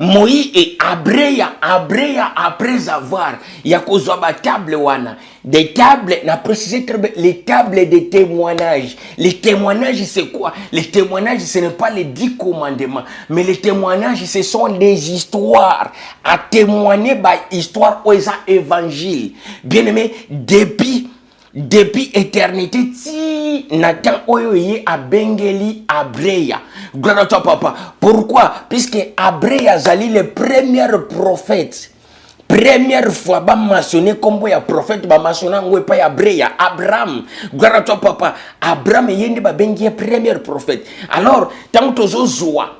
Moïse et Abreya après avoir il y a cause de table wana des tables n'a précisé les tables de témoignages. Les témoignages c'est quoi? Les témoignages ce n'est pas les 10 commandements, mais les témoignages ce sont des histoires à témoigner par histoire ou évangile. Bien aimé, depuis éternité ti Nathan oyoye a bengeli Abreya. Gloire à toi papa. Pourquoi? Puisque Abreya zali le premier prophète. Première fois ba mentionné comme ya prophète ba mentionné ngwe pa Abreya Abraham. Gloire à toi papa. Abraham yende ba bengi premier prophète. Alors tant tozo zoa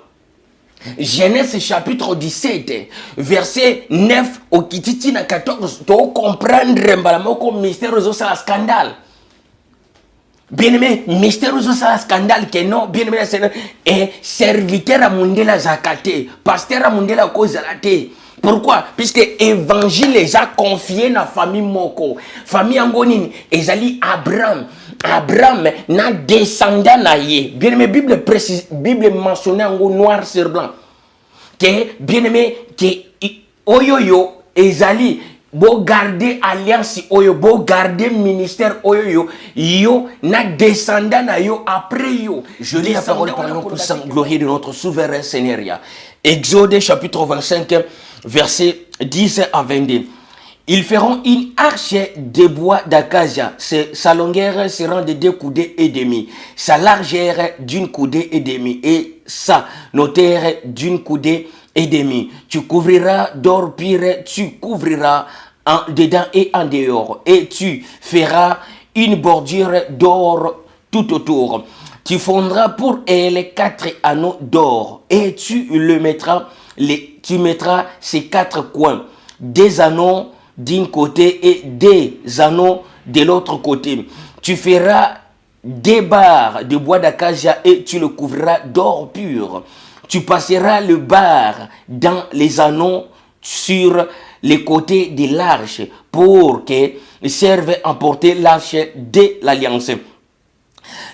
Genèse chapitre 17, verset 9 au kititi na 14, tu comprendre mbalamoko mystère aux scandale. Bien aimé, mystère aux scandale que non, bien aimé, et serviteur à Mundela Zakate, pasteur à Mundela Kozalate. Pourquoi? Puisque évangile les a confié na famille Moko. Famille Angonine, ezali Abraham na descendant na ye. Bien aimé, Bible précise, Bible mentionne en noir sur blanc. Que bien aimé, que oyoyo ezali Bo garder alliance oyo, bo garder ministère oyo yo na descendant na yo après yo. Je lis la parole par nom puissant, glorieux de notre souverain Seigneur. Exode chapitre 25, versets 10 à 22. Ils feront une arche de bois d'acacia. Sa longueur sera de 2 coudées et demi. Sa largeur d'une coudée et demi. Et sa hauteur d'une coudée et demi. Tu couvriras d'or pur, tu couvriras en dedans et en dehors. Et tu feras une bordure d'or tout autour. Tu fondras pour elle 4 anneaux d'or. Et tu mettras ces 4 coins. Des anneaux d'un côté et des anneaux de l'autre côté. Tu feras des barres de bois d'acacia et tu le couvriras d'or pur. Tu passeras le bar dans les anneaux sur les côtés de l'arche pour que serve à porter l'arche de l'alliance.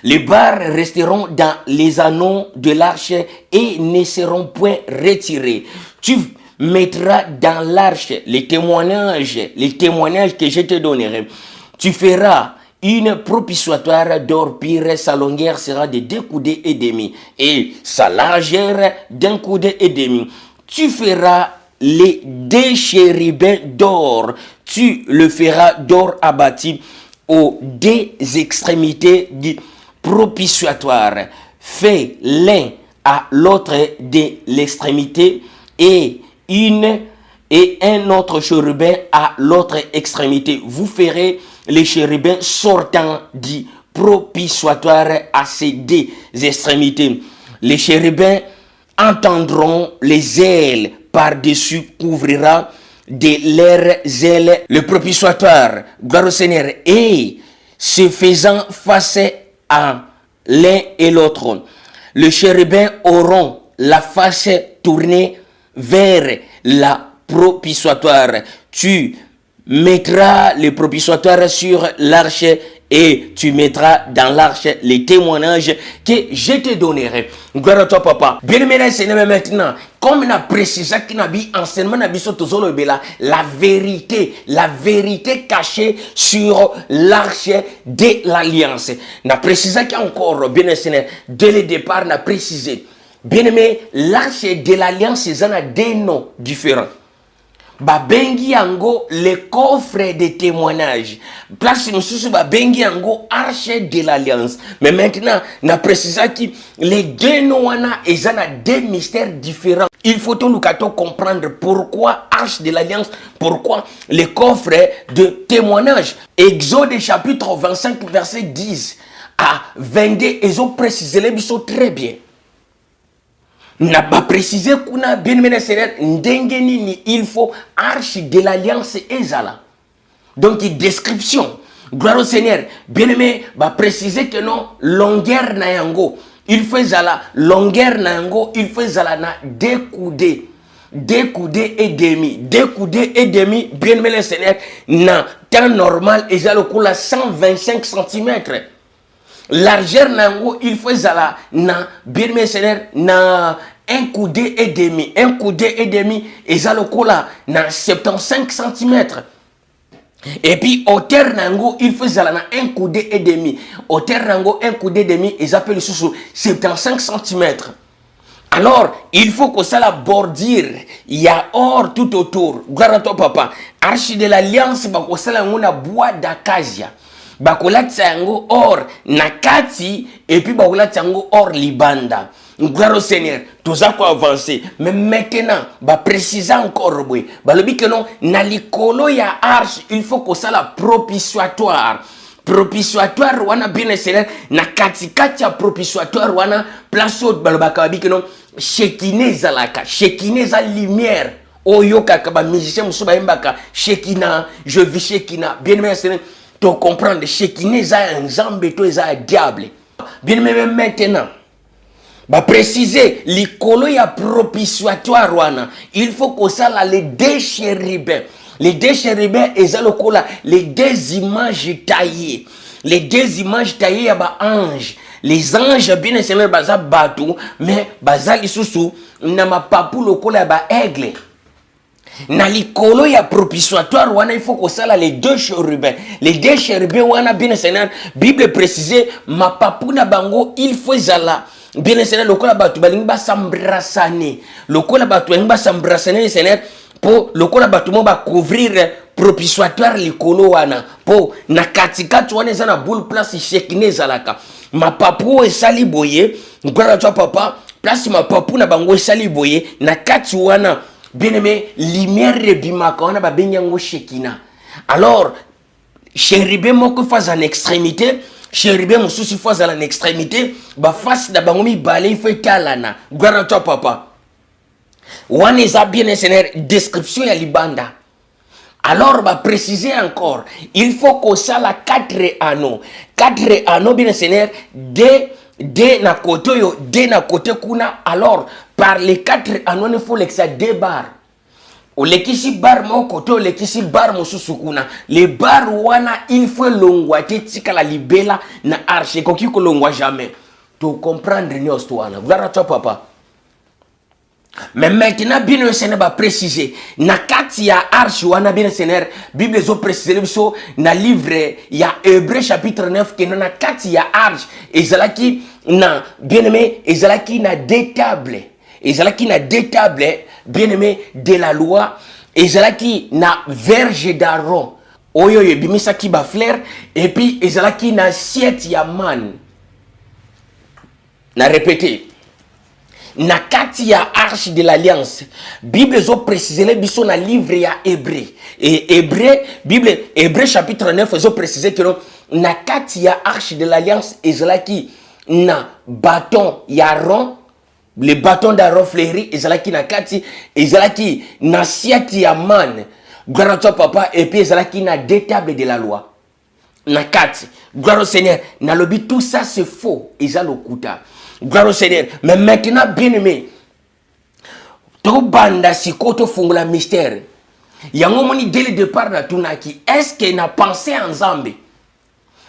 Les barres resteront dans les anneaux de l'arche et ne seront point retirés. Tu mettras dans l'arche les témoignages que je te donnerai. Tu feras une propitiatoire d'or pur, sa longueur sera de 2 coudées et demi et sa largeur d'1 coudé et demi. Tu feras les 2 chérubins d'or, tu le feras d'or abattu aux 2 extrémités du propitiatoire. Fais l'un à l'autre de l'extrémité et un autre chérubin à l'autre extrémité. Vous ferez les chérubins sortant du propitiatoire à ces 2 extrémités. Les chérubins entendront les ailes par-dessus, couvrira de leurs ailes le propitiatoire. Gloire au Seigneur. Et se faisant face à l'un et l'autre, les chérubins auront la face tournée vers la propitiatoire. Tu mettras le propitiatoire sur l'arche et tu mettras dans l'arche les témoignages que je te donnerai. Gloire à toi, papa. Bien aimé, Seigneur, maintenant, comme on a précisé qu'il y a un enseignement, la vérité cachée sur l'arche de l'alliance. On a précisé qu'encore, bien Seigneur, dès le départ, on a précisé. Bien aimé, l'arche de l'alliance, c'est un des noms différents. Babengi yango le coffre de témoignage. Place nous sous babengi yango arche de l'alliance. Mais maintenant, n'a précisé que les 2 noms ils ont 2 mystères différents. Il faut tout nous comprendre pourquoi arche de l'alliance, pourquoi le coffre de témoignage. Exode chapitre 25 verset 10 à 22, ils ont précisé les bisous très bien. N'a pas précisé qu'on a bien mené ndengeni il faut arche de l'alliance ezala. Donc description. Gloire au Seigneur. Bien aimé, va préciser que non longueur na yango. Il fait zala longueur na yango, il fait zala na 2 coudées. 2 coudées et demi. 2 coudées et demi, bien aimé le Seigneur, na temps normal ezala kula 125 cm. Largeur nango il faut zala na bien mes seigneur na 1 coudé et demi. 1 coudé et demi et zala kola na 75 cm. Et puis hauteur nango il faut zala na 1 coudé et demi. Hauteur nango 1 coudé et demi et s'appelle sous 75 cm. Alors, il faut que ça la bordure, il y a or tout autour. Gloire à toi papa. Arche de l'alliance ba ko sala ngona bois d'acacia. Bakolatsa yango or nakati et puis bakolatsa yango or libanda. Gloire au Seigneur. Tout ça quoi avancer. Mais maintenant, préciser encore boy. Balobi que non na likolo ya arche, il faut que ça la propitiatoire. Propitiatoire wana bien Seigneur na katikati ya propitiatoire wana place haute balobaka babi que non shekineza laka, shekineza lumière. Oyo kaka ba musicien musuba yembaka shekina, je vis shekina. Bien aimé Seigneur, tu comprends, Shekinah un zambé, tu es un diable. Bien aimé maintenant, préciser, l'icolo ya propitiatoire wana, il faut que ça là les 2 chérubins. Les 2 chérubins et les 2 images taillées. Les 2 images taillées ya ba ange. Les anges bien Seigneur baza batou, mais baza lisusu na ma papu lokola ba aigle. Na likolo ya propitiatoire wana il faut que ça les deux chérubins. Les deux chérubins wana bien Seigneur, Bible précisé ma papuna bango il faut zala. Bien Seigneur lokola batu balingi ba s'embrassaner. Lokola batu balingi ba s'embrassaner Seigneur pour lokola batu mo ba couvrir propitiatoire likolo wana. Po na katikati wana za na boule place shekine zalaka. Ma papu esali boye, ngwana twa papa, place ma papu na bango esali boye na kati wana. Bien-aimé, lumière rebimaka wana ba benyango shekina. Alors, chérubin moko face en extrémité, chérubin mosusu face en extrémité, ba face da bango mi balé il faut talana. Gwara toi papa. Wana eza bien Seigneur description ya libanda. Alors, bah préciser encore, il faut que ça la 4 anneaux. 4 anneaux bien Seigneur de na côté yo, de na côté kuna. Alors, par les 4 anneaux, il faut que ça débarre. O lekisi bar mon côté, o lekisi bar mosusu kuna. Les bar wana, il faut longwa te tika la libela na arche. Koki ko longwa jamais. Tu comprendre nous toi na. Gloire à toi papa. Mais maintenant, bien le Seigneur va préciser. Na kati ya arche wana bien le Seigneur, Bible zo préciser biso na livre ya Hébreux chapitre 9 que na kati ya arche ezalaki na bien aimé ezalaki na deux tables. Ezalaki na deux tables bien aimé de la loi. Ezalaki na verge d'Aaron. Oyo yebimisaki ba fleur et puis ezalaki na assiette ya man. Na répéter. Na kati ya arche de l'alliance, Bible zo préciser les biso na livre ya Hébreu. Et Hébreu, Bible Hébreu chapitre 9 zo préciser que na kati ya arche de l'alliance ezalaki na bâton ya Aaron, le bâton d'Aaron fleuri ezalaki na kati, ezalaki na assiette ya man. Gloire à toi papa et puis ezalaki na deux tables de la loi. Na kati, gloire au Seigneur, na lobi tout ça c'est faux, ezalo kuta. Gloire au Seigneur. Mais maintenant, bien aimé, to banda sikoto fungula mystère. Yango moni dès le départ na tunaki, est-ce qu'il n'a pensé en Zambé?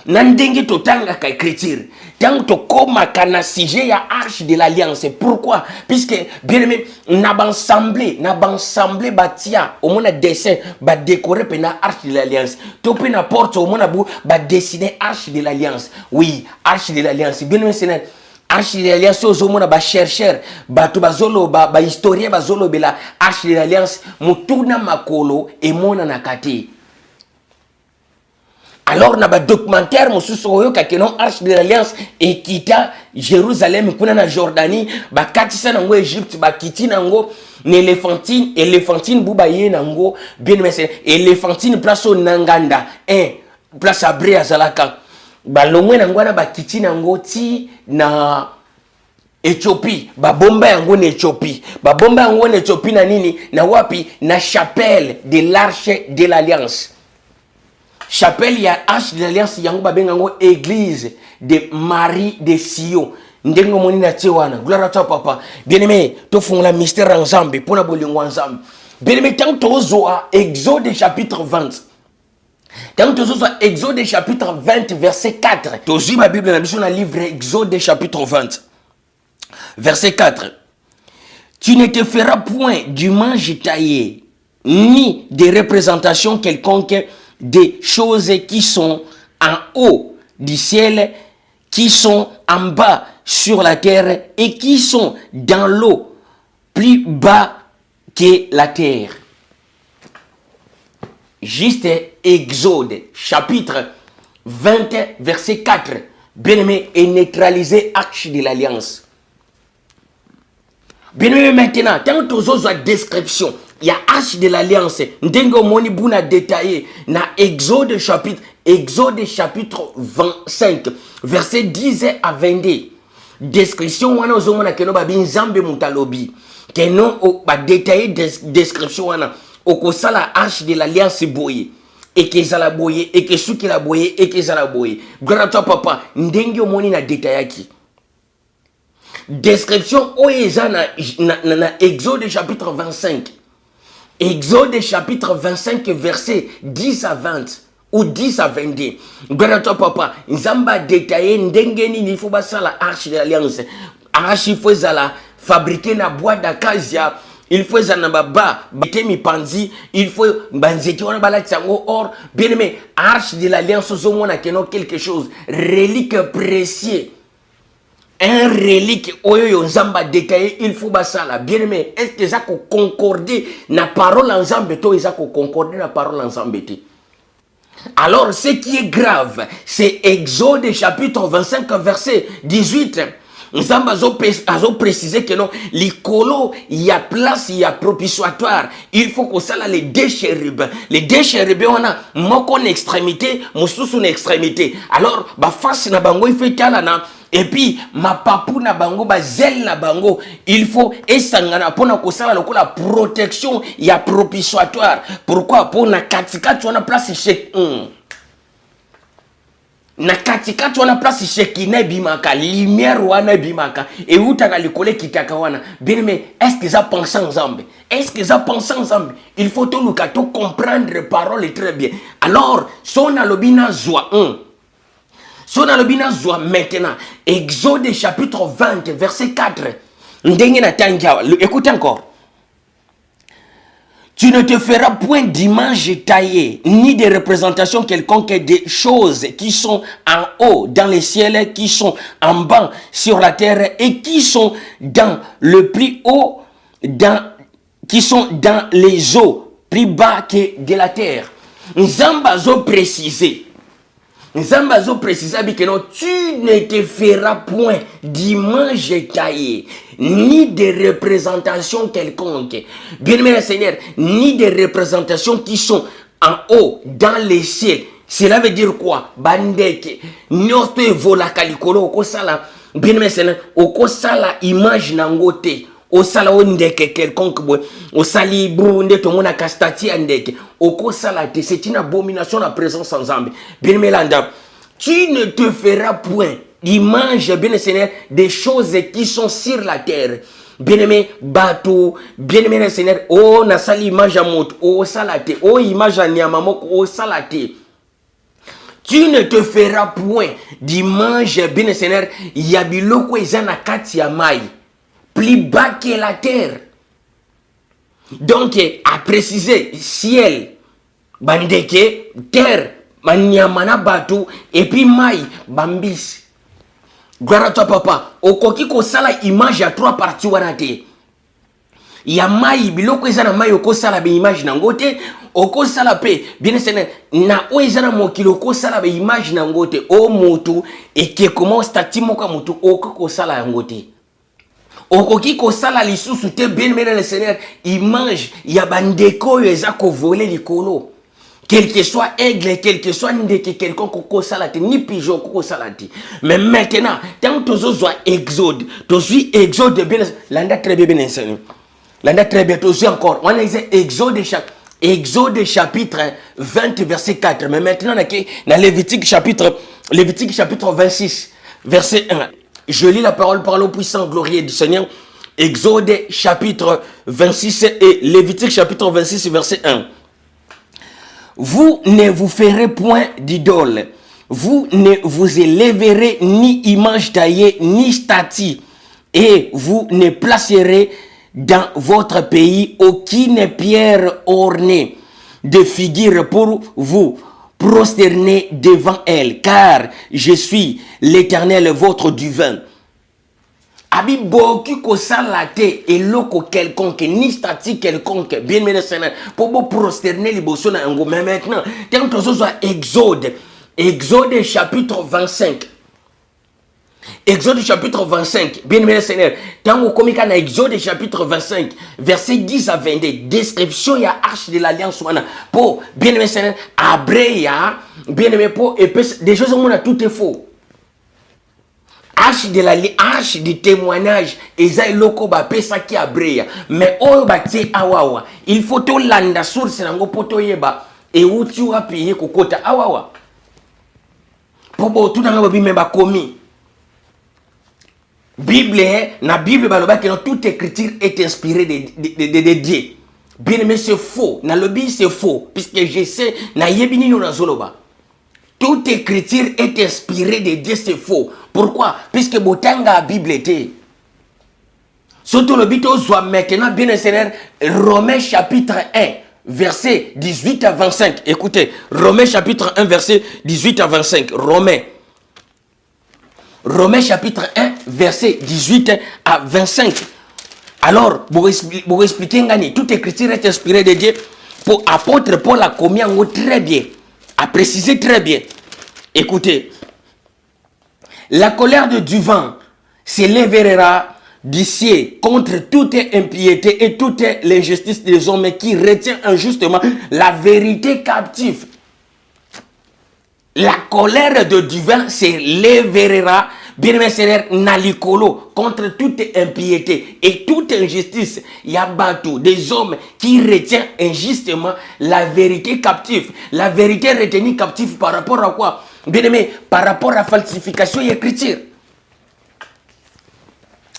Nandenge to tanga ka écriture. Tant to koma kana sujet ya arche de l'alliance. Pourquoi? Puisque bien aimé, n'a ba ensemblé batia au mona dessin ba décorer pena arche de l'alliance. To pena porte au mona bu ba dessiner arche de l'alliance. Oui, arche de l'alliance. Bien aimé Seigneur. Arche de l'alliance aux hommes ba chercheur ba to bazolo ba historien bazolo bela arche de l'alliance mutuna makolo et mona nakati. Alors na ba documentaire mosusu oyo ka kenon arche de l'alliance et kita Jérusalem kuna na Jordanie ba katisa nango Egypte ba kiti nango éléphantine buba ye nango bien mais éléphantine place au Nanganda place à Brea Zalaka. Balongwe nangwana bakiti nango ti na Éthiopie, bomba yango na Éthiopie. Bomba yango na Éthiopie na nini? Na wapi? Na chapelle de l'Arche de l'Alliance. Chapelle ya Arche de l'Alliance yango babengango église de Marie de Sion. Ndengo moni na tiwana. Gloire à toi papa. Bien-aimé, to fungula mystère ensemble pona bolingo ensemble. Bien-aimé, tant tozo a Exode chapitre 20. Dans Exode chapitre 20 verset 4. Tozi ma Bible na biso na livre Exode chapitre 20 verset 4. Tu ne te feras point du manche taillé ni des représentations quelconques des choses qui sont en haut du ciel, qui sont en bas sur la terre et qui sont dans l'eau plus bas que la terre. Juste Exode chapitre 20 verset 4. Bien-aimé, et neutraliser arche de l'alliance. Bien-aimé, maintenant, tant que tu as description, il y a arche de l'alliance. Ndengo moni buna détaillé na Exode chapitre 25 verset 10 à 22. Description wana ozomona keno ba binzambe mutalobi. Keno ba détaillé description wana. Okosala arche de l'alliance boye et que ça la boye et que sou qui la boye et que ça la boye. Gloire à toi papa, ndenge omoni na détaillaki. Description oeza na Exode chapitre 25. Exode chapitre 25 verset 10 à 20 ou 10 à 22. Gloire à toi papa, nzamba détaillé ndenge ni il faut basala arche de l'alliance. Arche il faut zala fabriquer na bois d'acacia. il faut zanababa, batemi panzi, il faut banzeki on a balatsango or, bien aimé, arche de l'alliance zomona keno quelque chose, relique précieux. Un relique oyo nzamba détaillé, il faut basala. Bien aimé, est-ce que ça concorder na parole en zambeto, et ça concorder na parole en zambeti? Alors, ce qui est grave, c'est Exode chapitre 25, verset 18. Nous avons précisé que non, l'icolo, il y a place, il y a propitiatoire. Il faut que ça là, les deux chérubins. Les deux chérubins, on a moko une extrémité, moussous une extrémité. Alors, bah face na bango, il fait kalana. Et puis, ma papou na bango, ba zel na bango, il faut esangana pour na kosala la protection, il y a propitiatoire. Pourquoi? Pour na katikati, on a place chez na katikati wana place shekine bimaka, lumière wana bimaka, et utaka likole kitaka wana. Bien mais est-ce que ça pense ensemble? Est-ce que ça pense ensemble? Il faut tout nous comprendre parole très bien. Alors, son alobina zoa 1. Son alobina zoa maintenant. Exode chapitre 20, verset 4. Ndenge na tangiawa. Écoutez encore. Tu ne te feras point d'image taillée, ni de représentation quelconque des choses qui sont en haut dans les ciels, qui sont en bas sur la terre et qui sont dans le plus haut, qui sont dans les eaux plus bas que de la terre. Nzambazo précisé. Nzambazo précisé que non, tu ne te feras point d'image taillée, ni de représentation quelconque. Bien-aimé Seigneur, ni de représentations qui sont en haut, dans les cieux. Cela veut dire quoi? Bandeke, nyoto evolaka likolo okosala. Bien-aimé Seigneur, okosala image nangote. Osala ondeke quelconque boy, osali brunde to mona kastati andeke, okosala te, c'est une abomination la présence ensemble. Bien Mélanda, tu ne te feras point d'image, bien Seigneur, des choses qui sont sur la terre. Bien-aimé, bateau, bien-aimé Seigneur, oh na sali image à moto, oh salate, oh image à niamamoko, oh salate. Tu ne te feras point d'image, bien Seigneur, yabiloko ezana kati ya mai. Plus bas que la terre. Donc, à préciser, ciel, bandeke, terre, maniamana batu, et puis maï, bambis. Gloire à toi, papa. Okoki ko sala image à trois parties wanate. Ya maï, biloko ezana maï oko sala be image nangote, oko sala pe, bien sene, na o ezana mokilo oko sala be image nangote, o motu, et que comment stati moka motu, oko ko sala yangote. Okoki ko sala lisusu te bien aimé le Seigneur, il mange, il y a bandeko eza ko voler likolo. Quel que soit aigle, quel que soit ndeke quelqu'un ko sala te ni pigeon ko sala te. Mais maintenant, tant tozo zo exode, tozo exode bien landa très bien enseigné. Landa très bien tozo encore. On a Exode chapitre 20 verset 4. Mais maintenant na Lévitique chapitre 26 verset 1. Je lis la parole par le puissant glorieux du Seigneur. Exode chapitre 26 et Lévitique chapitre 26 verset 1. Vous ne vous ferez point d'idole. Vous ne vous élèverez ni image taillée ni statue. Et vous ne placerez dans votre pays aucune pierre ornée de figure pour vous prosterner devant elle, car je suis l'Éternel, votre divin. Abiboki ko salate eloko quelconque, ni statue quelconque, bien aimé Seigneur, pour vous prosterner liboso na ngo. Mais maintenant, tant que ce soit Exode chapitre 25. Exode chapitre 25, bien aimé Seigneur, tant que komika na Exode chapitre 25, verset 10 à 22, description ya arche de l'alliance wana. Pour bien aimé Seigneur, Abreya, bien aimé pour des choses où tout est faux. Arche du témoignage, eza eloko ba pesa ki Abreya, mais oyo ba tie awawa, il faut to landa source nango poto yeba et uti wa payer kokota awawa. Pobo tout nango bi memba komi. Bible, la Bible, toute écriture est inspirée de Dieu. Bien aimé, c'est faux. Dans le Bible, c'est faux. Puisque je sais, toute écriture est inspirée de Dieu, c'est faux. Pourquoi? Puisque Botanga la Bible était. Surtout le bito soit maintenant bien Seigneur, Romains chapitre 1, verset 18 à 25. Écoutez, Romains chapitre 1, verset 18 à 25. Romains chapitre 1, verset 18 à 25. Alors, pour expliquer, toute écriture est inspirée de Dieu. Pour apôtre Paul a commis en très bien, a précisé très bien. Écoutez, la colère de du vent s'élèvera du ciel contre toute impiété et toute l'injustice des hommes qui retient injustement la vérité captive. La colère de du vent s'élèvera, bien aimé Seigneur, nalikolo, contre toute impiété et toute injustice. Il y a bateau des hommes qui retiennent injustement la vérité captive. La vérité retenue captive par rapport à quoi? Bien aimé, par rapport à falsification et écriture.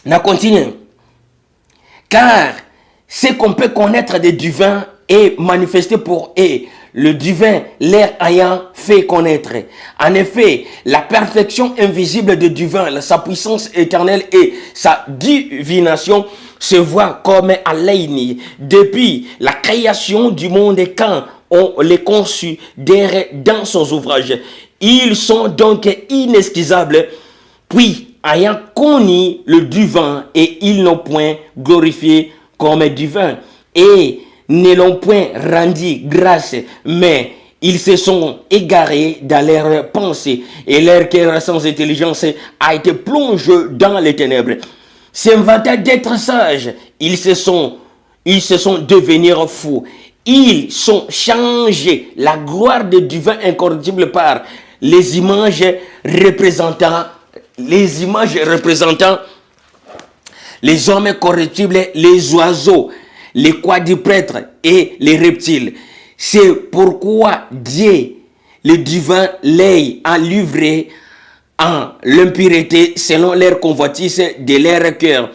On continue. Car ce qu'on peut connaître des divins est manifesté pour eux, le divin l'air ayant fait connaître. En effet, la perfection invisible du divin, sa puissance éternelle et sa divination se voient comme à l'œil nu depuis la création du monde quand on les considère dans son ouvrage. Ils sont donc inexcusables, puis ayant connu le divin et ils n'ont point glorifié comme divin et ne l'ont point rendu grâce, mais ils se sont égarés dans leurs pensées et leur cœur sans intelligence a été plongé dans les ténèbres. S'inventant d'être sages, ils se sont devenus fous. Ils sont changés la gloire du divin incorruptible par les images représentant les hommes corruptibles, les oiseaux, les quadrupèdes et les reptiles. C'est pourquoi Dieu, le divin, les a livrés en l'impureté selon leur convoitise de leur cœur,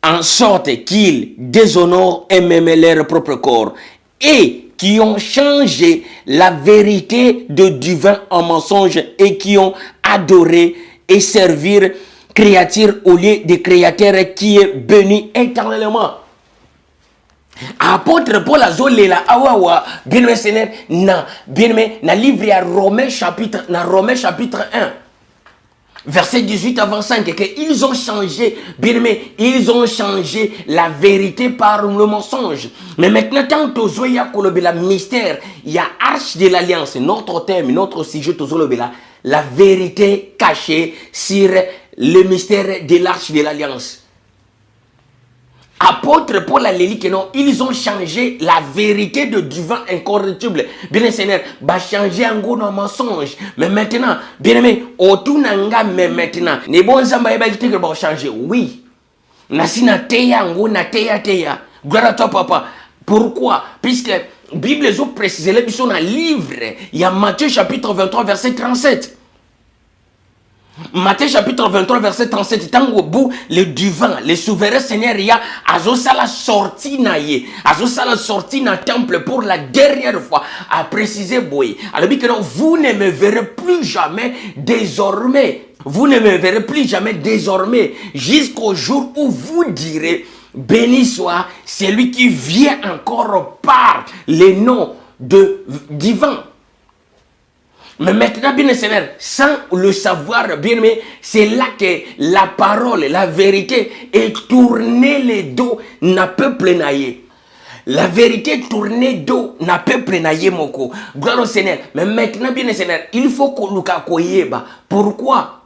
en sorte qu'ils déshonorent eux-mêmes leur propre corps et qui ont changé la vérité de divin en mensonge et qui ont adoré et servir créature au lieu de créateur qui est béni éternellement. Apôtre Paul azolela awawa bien Seigneur na livre à Romains chapitre 1 verset 18 à 25 que ils ont changé ils ont changé la vérité par le mensonge. Mais maintenant tant tozoya kolobela mystère, il y a arche de l'alliance, notre thème, notre sujet tozolobela la vérité cachée sur le mystère de l'arche de l'alliance. Apôtre Paul a dit que non, ils ont changé la vérité de divin incorruptible. Bien Seigneur, va changer un goût dans mensonge. Mais maintenant, bien aimé, autour nanga mais maintenant, les bons zamba eba que va changer. Oui. Nasina teya ngo na teya. Gloire à toi papa. Pourquoi? Puisque Bible a précisé les biso na livre, il y a Matthieu chapitre 23 verset 37. Matthieu chapitre 23 verset 37, tant au bout le divin, le souverain Seigneur ya azosala sorti na ye, azosala sorti na temple pour la dernière fois, a précisé boy. Alors que vous ne me verrez plus jamais désormais. Vous ne me verrez plus jamais désormais jusqu'au jour où vous direz béni soit celui qui vient encore par les noms de divin. Mais maintenant, bien Seigneur, sans le savoir, bien aimé, c'est là que la parole, la vérité est tournée les dos n'a peuple naïe. La vérité tournée dos n'a peuple naïe moko. Gloire au Seigneur. Mais maintenant, bien Seigneur, il faut que nous koyeba. Pourquoi?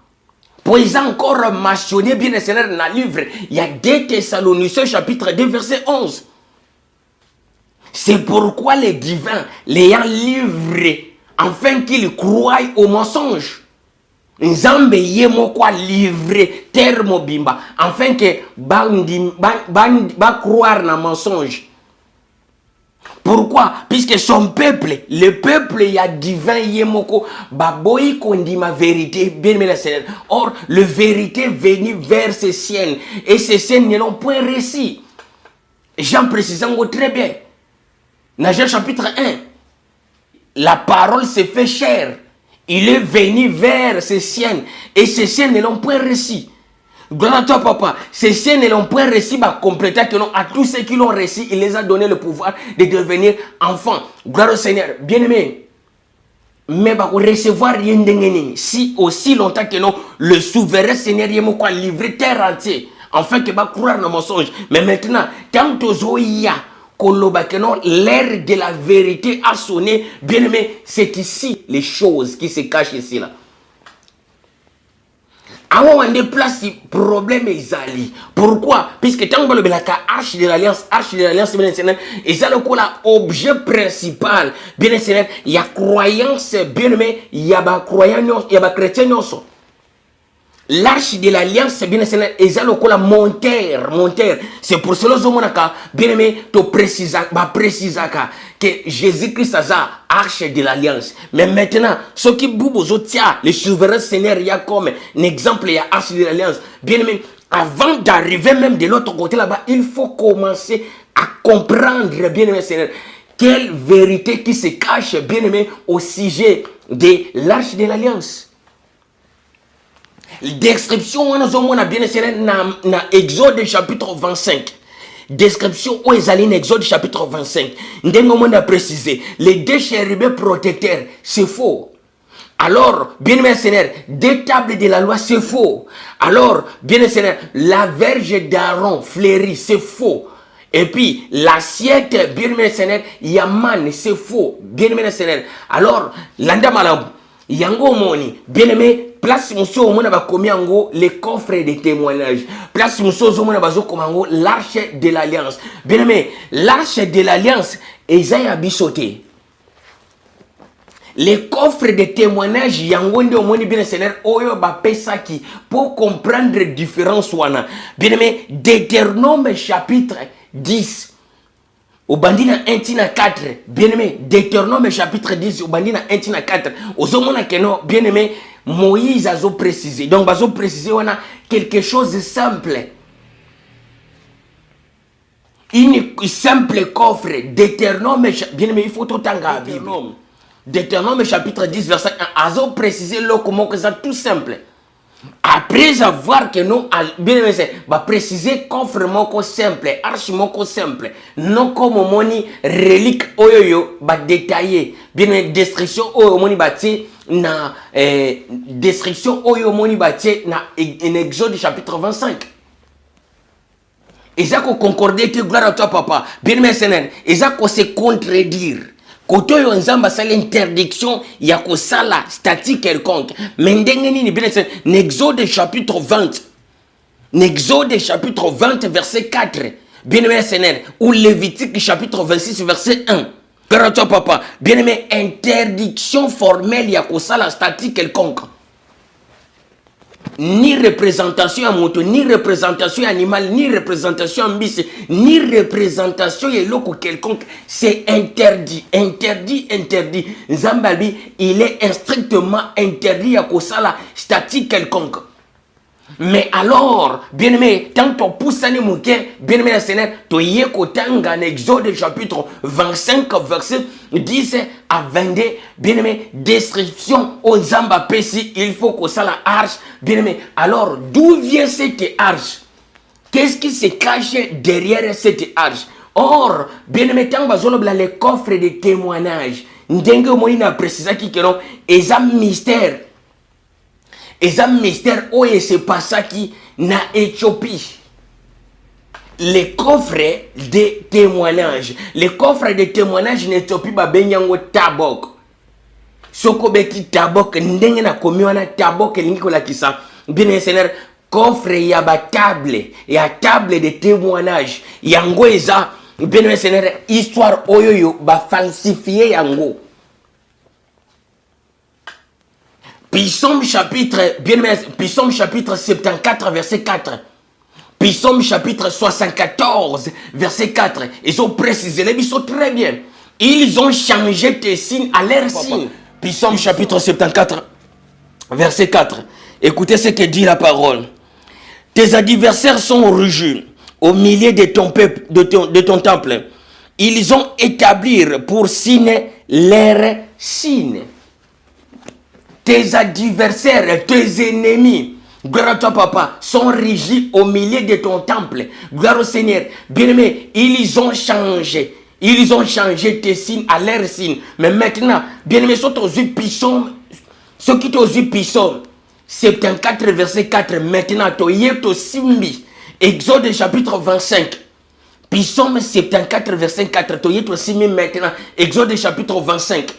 Pour ils ont encore mentionné, bien Seigneur, dans le livre, il y a 2 Thessaloniciens chapitre 2 verset 11. C'est pourquoi les divins l'ayant livré, afin qu'ils croient au mensonge. Nzambe yemo kwa livré terme bimba, afin que ba croire na mensonge. Pourquoi? Puisque son peuple, le peuple ya divin yemoko baboyi kondima vérité bien mais la Seigneur. Or le vérité venu vers ses siennes et ces siennes ne l'ont point réussi. Jean précisant très bien. Dans Jean chapitre 1. La parole s'est fait chair. Il est venu vers ses siennes. Et ses siennes ne l'ont point reçu. Gloire à toi, papa. Ces scènes, ils ont point réussi à compléter que non, à tous ceux qui l'ont réussi, il les a donné le pouvoir de devenir enfants. Gloire au Seigneur. Bien-aimé. Mais bah, recevoir rien de si aussi longtemps que non, le souverain Seigneur y est livré terre entière. Enfin, que va croire dans le mensonge. Mais maintenant, tant que y a l'ère de la vérité a sonné, bien-aimé, c'est ici les choses qui se cachent ici là. Avant on déplace le problème Ezali. Pourquoi? Puisque tant que le arche de l'alliance, bien sûr, et ça le objet principal, bien sûr, il y a croyance, bien aimé, il y a croyance, il y a chrétien. L'arche de l'alliance, bien sûr, et ça le monteur. C'est pour cela que bien aimé, tu précises que Jésus-Christ a arche de l'alliance. Mais maintenant, ce qui boubou le souverain Seigneur, il y a comme un exemple, il y a arche de l'alliance. Bien aimé, avant d'arriver même de l'autre côté là-bas, il faut commencer à comprendre, bien aimé Seigneur, quelle vérité qui se cache, bien aimé, au sujet de l'arche de l'alliance. Description, on a bien essayé dans Exode chapitre 25. Description où ils allaient dans Exode chapitre 25. On a précisé, les deux chérubins protecteurs, c'est faux. Alors, bien aimé Seigneur, deux tables de la loi, c'est faux. Alors, bien aimé Seigneur, la verge d'Aaron fleurie, c'est faux. Et puis, l'assiette, bien aimé Seigneur, Yaman, c'est faux. Bien aimé Seigneur. Alors, l'anda malab, yango moni, bien aimé, place monsieur au monde va commis en gros les coffres de témoignages. Place monsieur au monde va comme en gros l'arche de l'alliance. Bien aimé, l'arche de l'alliance, Esaïe bisoté. Les coffres de témoignages, yangonde au monde bien Seigneur, oyo ba pesaki pour comprendre différence wana. Bien aimé, Deutéronome chapitre 10. Au bandina 1 4, bien aimé, Deutéronome chapitre 10, au bandina 1 4. Au zomona keno, bien aimé, Moïse a précisé. Donc, il a précisé, on a quelque chose de simple. Une simple coffre, Deutéronome, bien aimé, il faut tout en garder. Deutéronome chapitre 10, verset 1, a précisé le comment que ça tout simple. Après avoir que nous, bien aimé, va préciser coffre moko simple, arche moko simple, non comme moni relique oyoyo, va détailler, bien aimé, destruction oyo moni bâti. Na description oyo moni batie na en Exode chapitre 25. Et ça qu'on concordait que gloire à toi papa. Bien aimé Seigneur, et ça qu'on se contredire. Koto yo nzamba sa l'interdiction ya ko sala statut quelconque. Mais ndenge nini bien Seigneur, Exode chapitre 20. Exode chapitre 20 verset 4. Bien aimé Seigneur, ou Lévitique chapitre 26 verset 1. Toi, papa, bien aimé, interdiction formelle, il y a que ça la statut quelconque. Ni représentation à moto, ni représentation animale, ni représentation bis, ni représentation et loco quelconque. C'est interdit, interdit, interdit. Zambabi, il est strictement interdit à que ça la statut quelconque. Mais alors, bien aimé, tant que tu pousses à bien aimé, Seigneur, tu y es en Exode chapitre 25, verset 10 à 22, bien aimé, description aux Zamba Pessi, il faut que ça la arche, bien aimé. Alors, d'où vient cette arche? Qu'est-ce qui se cache derrière cette arche? Or, bien aimé, tant que les coffres de témoignages, n'dengue moïna précisa qui non, et un mystère. Et un mystère où il se passe qui na Éthiopie. Les coffres de témoignages. Les coffres de témoignages en Éthiopie ba benyango tabok. Soko beti tabok ndenge na komiwana tabok lingi la kisa. Bien Seigneur, coffre ya ba table, ya table de témoignages. Yango eza bien Seigneur, histoire oyoyo ba falsifier yango. Psaume chapitre, bien aimé, Psaume chapitre 74, verset 4. Psaume chapitre 74, verset 4. Ils ont précisé, les sont très bien. Ils ont changé tes signes à leur signe. Psaume chapitre 74, verset 4. Écoutez ce que dit la parole. Tes adversaires sont rugis au milieu de ton peuple, de ton temple. Ils ont établi pour signe leur signe. Tes adversaires, tes ennemis, gloire à toi papa, sont régis au milieu de ton temple. Gloire au Seigneur. Bien-aimé, ils ont changé. Ils ont changé tes signes à leurs signes. Mais maintenant, bien-aimé, sont aux yeux pissons. Ceux qui t'ont yeux pissons. 74 verset 4. Maintenant, tu es au Simbi. Exode chapitre 25. Psaume 74 verset 4. Tu es au Simbi maintenant. Exode chapitre 25.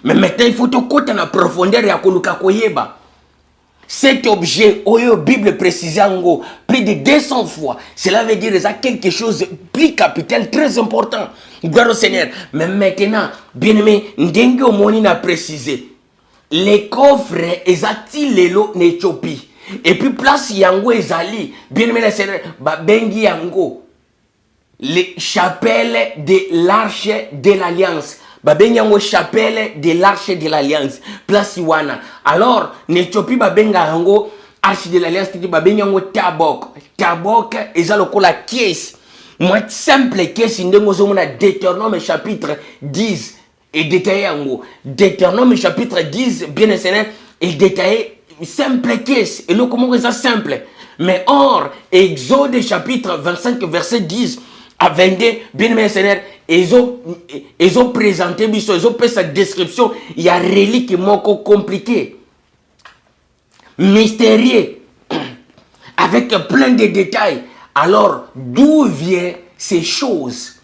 Mais maintenant, il faut te côté en profondeur et à koluka koyeba. Cet objet, la Bible précise plus de 200 fois. Cela veut dire quelque chose de plus capital, très important. Gloire au Seigneur. Mais maintenant, bien-aimé, Ndengue Omoni n'a précisé. Les coffres, ils lelo n'Éthiopie. Et puis, place yango ezali. Bien-aimé, le Seigneur, bengi yango. Les chapelles de l'arche de l'Alliance. Babenga chapelle de l'arche de l'Alliance. Place Iwana. Alors, n'Éthiopie babenga yango arche de l'Alliance. Babenga yango Tabok. Tabok, eza lokola caisse. Moi, simple caisse, ndengo zomona Deutéronome chapitre 10. Et détaillé yango. Deutéronome chapitre 10, bien enseigné, et détaillé simple caisse. Et le comment c'est simple. Mais or, Exode chapitre 25, verset 10 à 22, bien aimé Seigneur, ils ont présenté, ils ont fait sa description. Il y a relique moko compliqué, mystérieux, avec plein de détails. Alors, d'où viennent ces choses?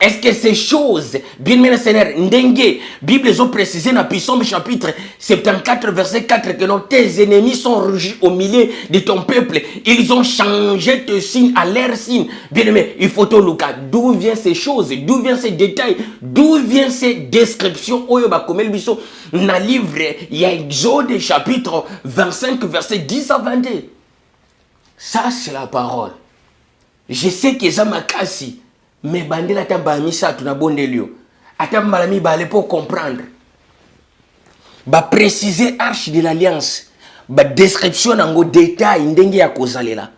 Est-ce que ces choses, bien aimé Seigneur, Ndengue, Bible ont précisé dans Psaume chapitre 74, verset 4, que tes ennemis sont rugis au milieu de ton peuple. Ils ont changé tes signes à leurs signes. Bien aimé, il faut te Lucas. D'où viennent ces choses? D'où viennent ces détails? D'où viennent ces descriptions? Dans le livre, il y a Exode chapitre 25, verset 10 à 22. Ça, c'est la parole. Je sais que ça m'a cassé. Mais bandela tamba misa tuna bondelio. Atam malami ba pour comprendre. Ba préciser arche de l'alliance. Ba description en détail ndenge ya kozalela.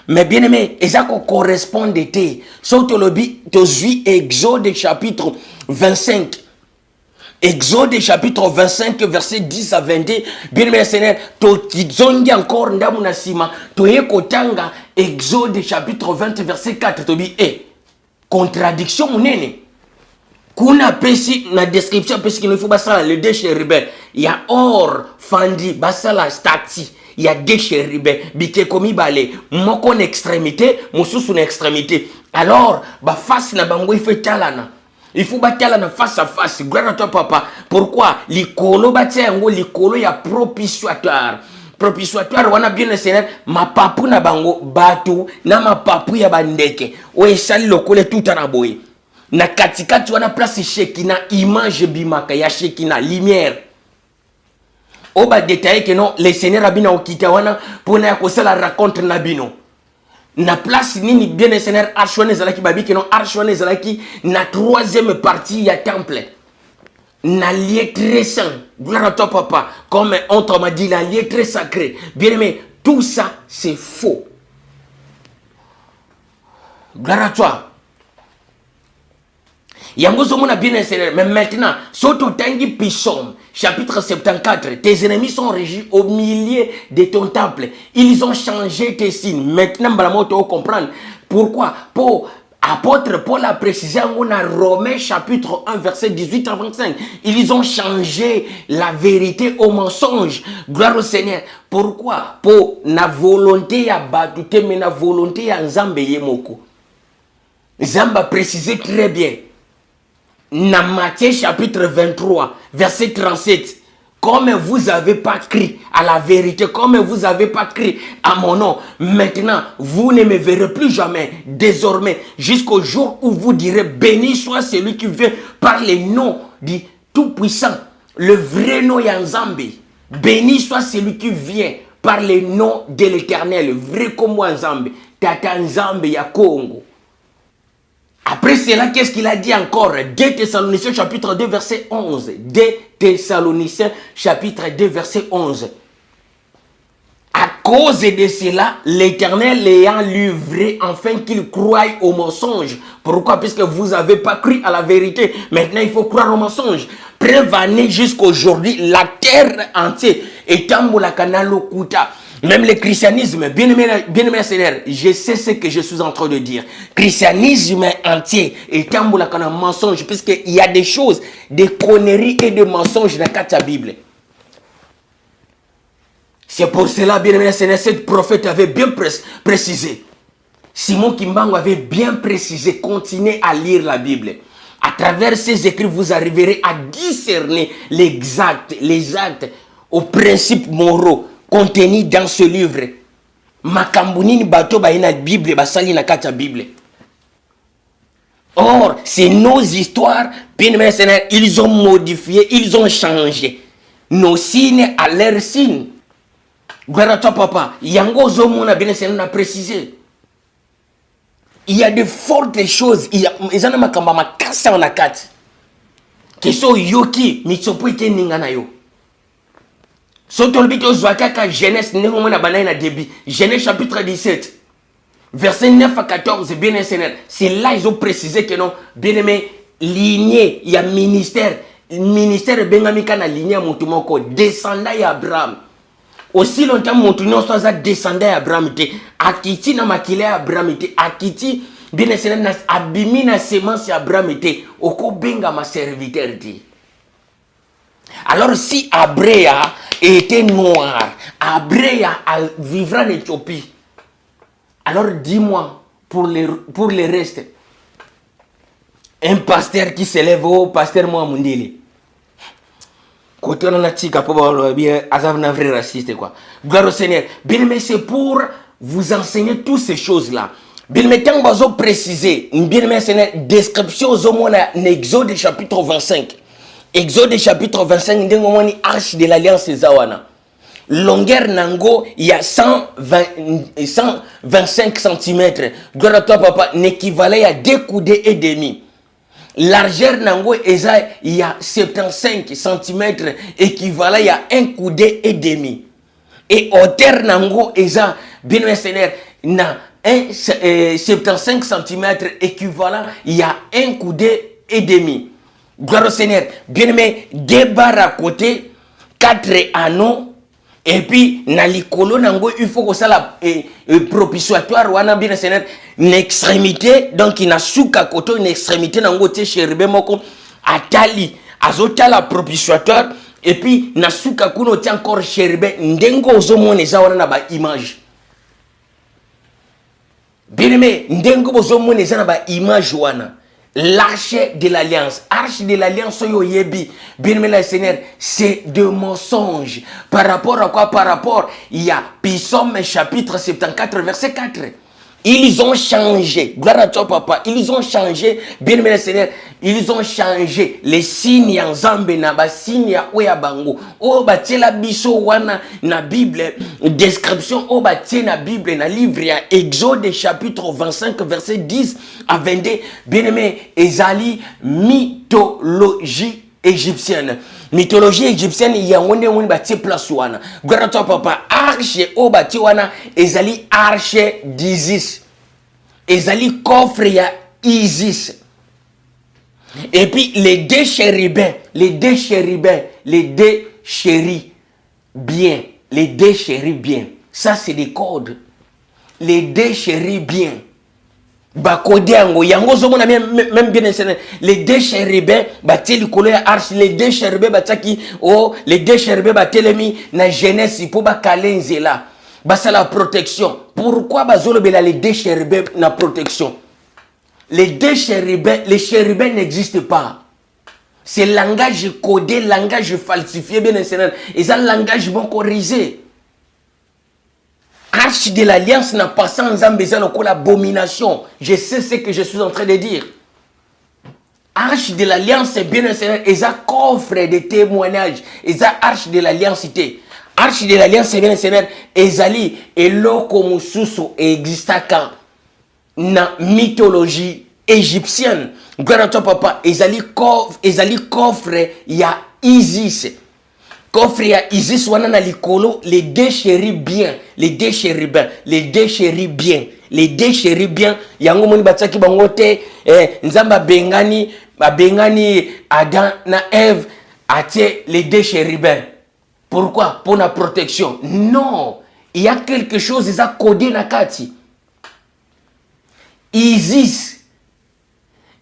Mais bien aimé, ça correspond d'été. Sauf lobby tozui Exode chapitre 25. Exode chapitre 25 verset 10 à 22. Bien aimé Seigneur, to tizongi encore ndamu na sima. To kotanga Exode chapitre 20 verset 4 tobi contradiction munene. Kuna pesi na description pesi qu'il faut basala le déchet rebelle. Il y a or fandi basala stati. Il y a déchet rebelle. Bike komi balé. Moko en extrémité, mususu en extrémité. Alors, ba face na bango il fait talana. Il faut batalana face à face. Gloire à toi papa. Pourquoi? Likolo batia yango likolo ya propitiatoire. Propitiatoire wana bien le Seigneur ma papu na bango batu na ma papu ya bandeke o esali lokole tout na boye na katikati wana place Shekina image bimaka ya Shekina lumière o ba détailler que non le Seigneur abina okita wana pona ya kosala raconte na bino na place nini bien le Seigneur arche wana ezalaki babi que non arche wana ezalaki na troisième partie ya temple. L'allié très saint, gloire à toi papa, comme on m'a dit, l'allié très sacré. Bien aimé, tout ça c'est faux. Gloire à toi. Yangozo mona bien enseigné, mais maintenant, surtout tangi Psaume, chapitre 74, tes ennemis sont régis au milieu de ton temple. Ils ont changé tes signes. Maintenant, tu vas comprendre. Pourquoi? Pour apôtre Paul a précisé en Romains chapitre 1 verset 18 à 25. Ils ont changé la vérité au mensonge. Gloire au Seigneur. Pourquoi? Pour na volonté à batute mais na volonté à Nzambe yemoko. Nzamba précisé très bien. Na Matthieu chapitre 23 verset 37. Comme vous n'avez pas cru à la vérité, comme vous n'avez pas cru à mon nom, maintenant, vous ne me verrez plus jamais, désormais, jusqu'au jour où vous direz, béni soit celui qui vient par le nom du Tout-Puissant, le vrai nom Yanzambi. Béni soit celui qui vient par le nom de l'Éternel, vrai comme moi Nzambi, Tata Nzambi ya Congo. Après cela, qu'est-ce qu'il a dit encore? 2 Thessaloniciens chapitre 2 verset 11. 2 Thessaloniciens chapitre 2 verset 11. cause de cela, l'Éternel ayant livré afin qu'il croie au mensonge. Pourquoi? Puisque vous n'avez pas cru à la vérité. Maintenant, il faut croire au mensonge. Preuve année jusqu'aujourd'hui, la terre entière est en canal kuta. Même le christianisme, bien aimé Seigneur, je sais ce que je suis en train de dire. Christianisme entier est en mensonge, puisqu'il y a des choses, des conneries et des mensonges dans la Bible. C'est pour cela, bien aimé Seigneur, ce prophète avait bien précisé. Simon Kimbangu avait bien précisé, continuez à lire la Bible. À travers ces écrits, vous arriverez à discerner les actes aux principes moraux contenus dans ce livre. Makambunini bato ba ina Bible, basali na kata Bible. Or, c'est nos histoires, bien aimé Seigneur, ils ont modifié, ils ont changé. Nos signes à leurs signes. Gloire à toi, papa. Yango Zomo na bien Seigneur a précisé. Il y a de fortes choses. Il y a des makamba makasa en akati. Keso yoki mitsopo ite ningana yo. Soto lbito zwakaka Genèse nengo mona banayi na début. Genèse chapitre 17. Verset 9 à 14, bien aimé Seigneur. C'est là ils ont précisé que non, bien aimé, lignée, il y a ministère. Ministère bengamika na lignée mutumoko descendant ya Abraham. Aussi longtemps mon non soit descendant Abraham te akiti na makile Abraham te akiti bien Seigneur abimi na semence Abraham te oko benga ma serviteur te. Alors si Abrea était noir, Abrea vivra en Éthiopie. Alors dis-moi pour le reste, un pasteur qui s'élève au pasteur Mohamundili. Côté on a tika pour bien azavna vrai raciste quoi. Gloire au Seigneur. Bien mais c'est pour vous enseigner toutes ces choses là. Bien mais tant bazo préciser, bien mais Seigneur description au moins en Exode chapitre 25. Exode chapitre 25 ndengo ni arche de l'alliance zawana. Longueur nango il y a 125 cm. Gloire à toi papa, n'équivalait à 2 coudées et demi. Largeur nango il y a 75 cm équivalent à 1 coudé et demi. Et hauteur nango bien Seigneur na 75 cm équivalent il y a 1 coudé et demi. Gloire au Seigneur. Bien aimé, 2 barres à côté, 4 anneaux. Et puis, na likolo nango, il faut que ça la propitiatoire wana bien Seigneur, une extrémité, donc il a souka koto une extrémité nango te chérubé moko atali, azota la propitiatoire et puis na souka kuno ti encore chérubé ndengo ozomone za wana na ba image. Bien aimé, ndengo ozomone za na ba image wana. L'arche de l'alliance. Arche de l'alliance, bien aimé Seigneur, c'est de mensonges. Par rapport à quoi? Par rapport, il y a Psaume chapitre 74, verset 4. Ils ont changé. Gloire à toi, papa. Ils ont changé. Bien aimé Seigneur, ils ont changé les signes en Zambé, na ba signe ya oya bango. O ba tela biso wana na Bible. Description o ba na Bible na livre ya Exode chapitre 25 verset 10 à 22. Bien aimé, ezali mythologie égyptienne. Mythologie égyptienne, il y a un bâti place wana. Gloire à toi papa. Arche o bâti wana ezali arche d'Isis. Ezali coffre ya Isis. Et puis les 2 chérubins, les 2 chérubins. Ça c'est des codes. Les 2 chérubins. Bakodeango yango zomona même bien les 2 chérubins bateli kolo ya arche, les 2 chérubins bataki les 2 chérubins batelemi na Genèse pour bakalenze là basa la protection. Pourquoi bazolo bela les 2 chérubins na protection? Les 2 chérubins, les chérubins n'existent pas. C'est langage codé, langage falsifié bien Seigneur, et ça langage bon corrigé. Arche de l'alliance n'a pas sans l'abomination. Je sais ce que je suis en train de dire. Arche de l'alliance, c'est bien un Seigneur. Et ça coffre de témoignages. Et ça arche de l'alliance. Arche de l'alliance, c'est bien un Seigneur. Et zali, et l'oko mususu exista quand na mythologie égyptienne. Gloire à toi, papa. Et zali coffre, il y a Isis. coffre ya Isis wana na likolo, les déchéris bien, les déchérubins, les déchéris bien, les déchéris bien. Yango moni batsaki bango te, nzamba bengani Adam na Ève atie les déchérubins. Pourquoi? Pour la protection. Non, il y a quelque chose qui est codé na kati. Isis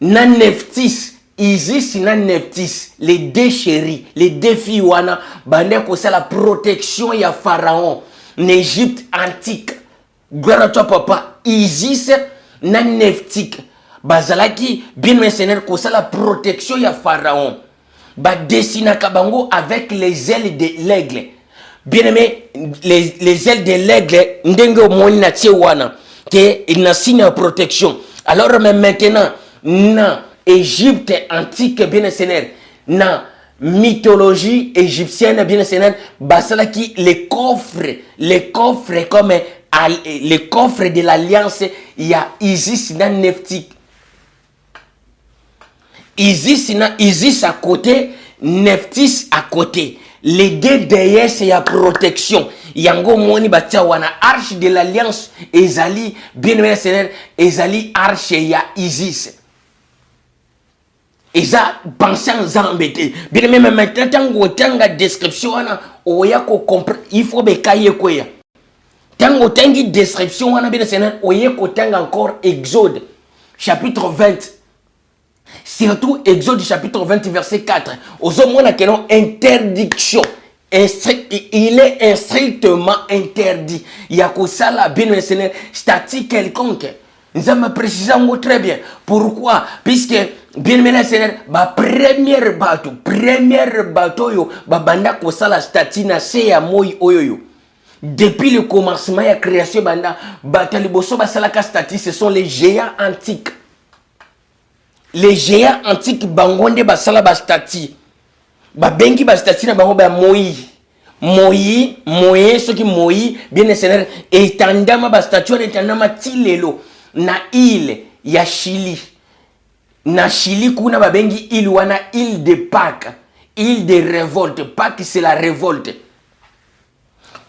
na Nephthys, Isis na Nephthys, les deux chéris, les deux filles wana bande ko c'est la protection ya pharaon en Égypte antique. Gloire à toi papa. Isis na Nephthys bazalaki bien mercenaire ko c'est la protection ya pharaon. Ba dessina kabango avec les ailes de l'aigle. Bien aimé, les ailes de l'aigle ndenge omoni na tie wana que il n'a signe protection. Alors mais maintenant na Égypte antique bien sénère, na mythologie égyptienne bien sénère, basala qui les coffres comme les coffres de l'alliance, il y a Isis na Nephthys. Isis à côté, Nephthys à côté. Les deux déesses y a protection. Yango moni batia wana arche de l'alliance ezali bien aimé Seigneur, ezali arche ya Isis. Eza pensé en zambete. Bien aimé maintenant tango tanga description wana oya ko comprendre, il faut bekaye koya. Tango tangi description wana bien Seigneur oya ko tanga encore Exode chapitre 20. Surtout Exode chapitre 20 verset 4. Aux hommes on a une interdiction. Il est strictement interdit. Il y a que ça là, bien Seigneur, statut quelconque. Nous avons précisé très bien. Pourquoi? Puisque bien Seigneur, première bateau yo, banda ko sala statut na se ya moi oyoyo. Depuis le commencement de la création banda, bataliboso basalaka statut, ce sont les géants antiques. Les géants antiques bangonde basala bastati babengi bastati na bango ba Moïse soki Moïse bien Seigneur etandama bastati on etandama tilelo na île ya Chili kuna babengi île wana île de Pâques, île de révolte. Pâques c'est la révolte.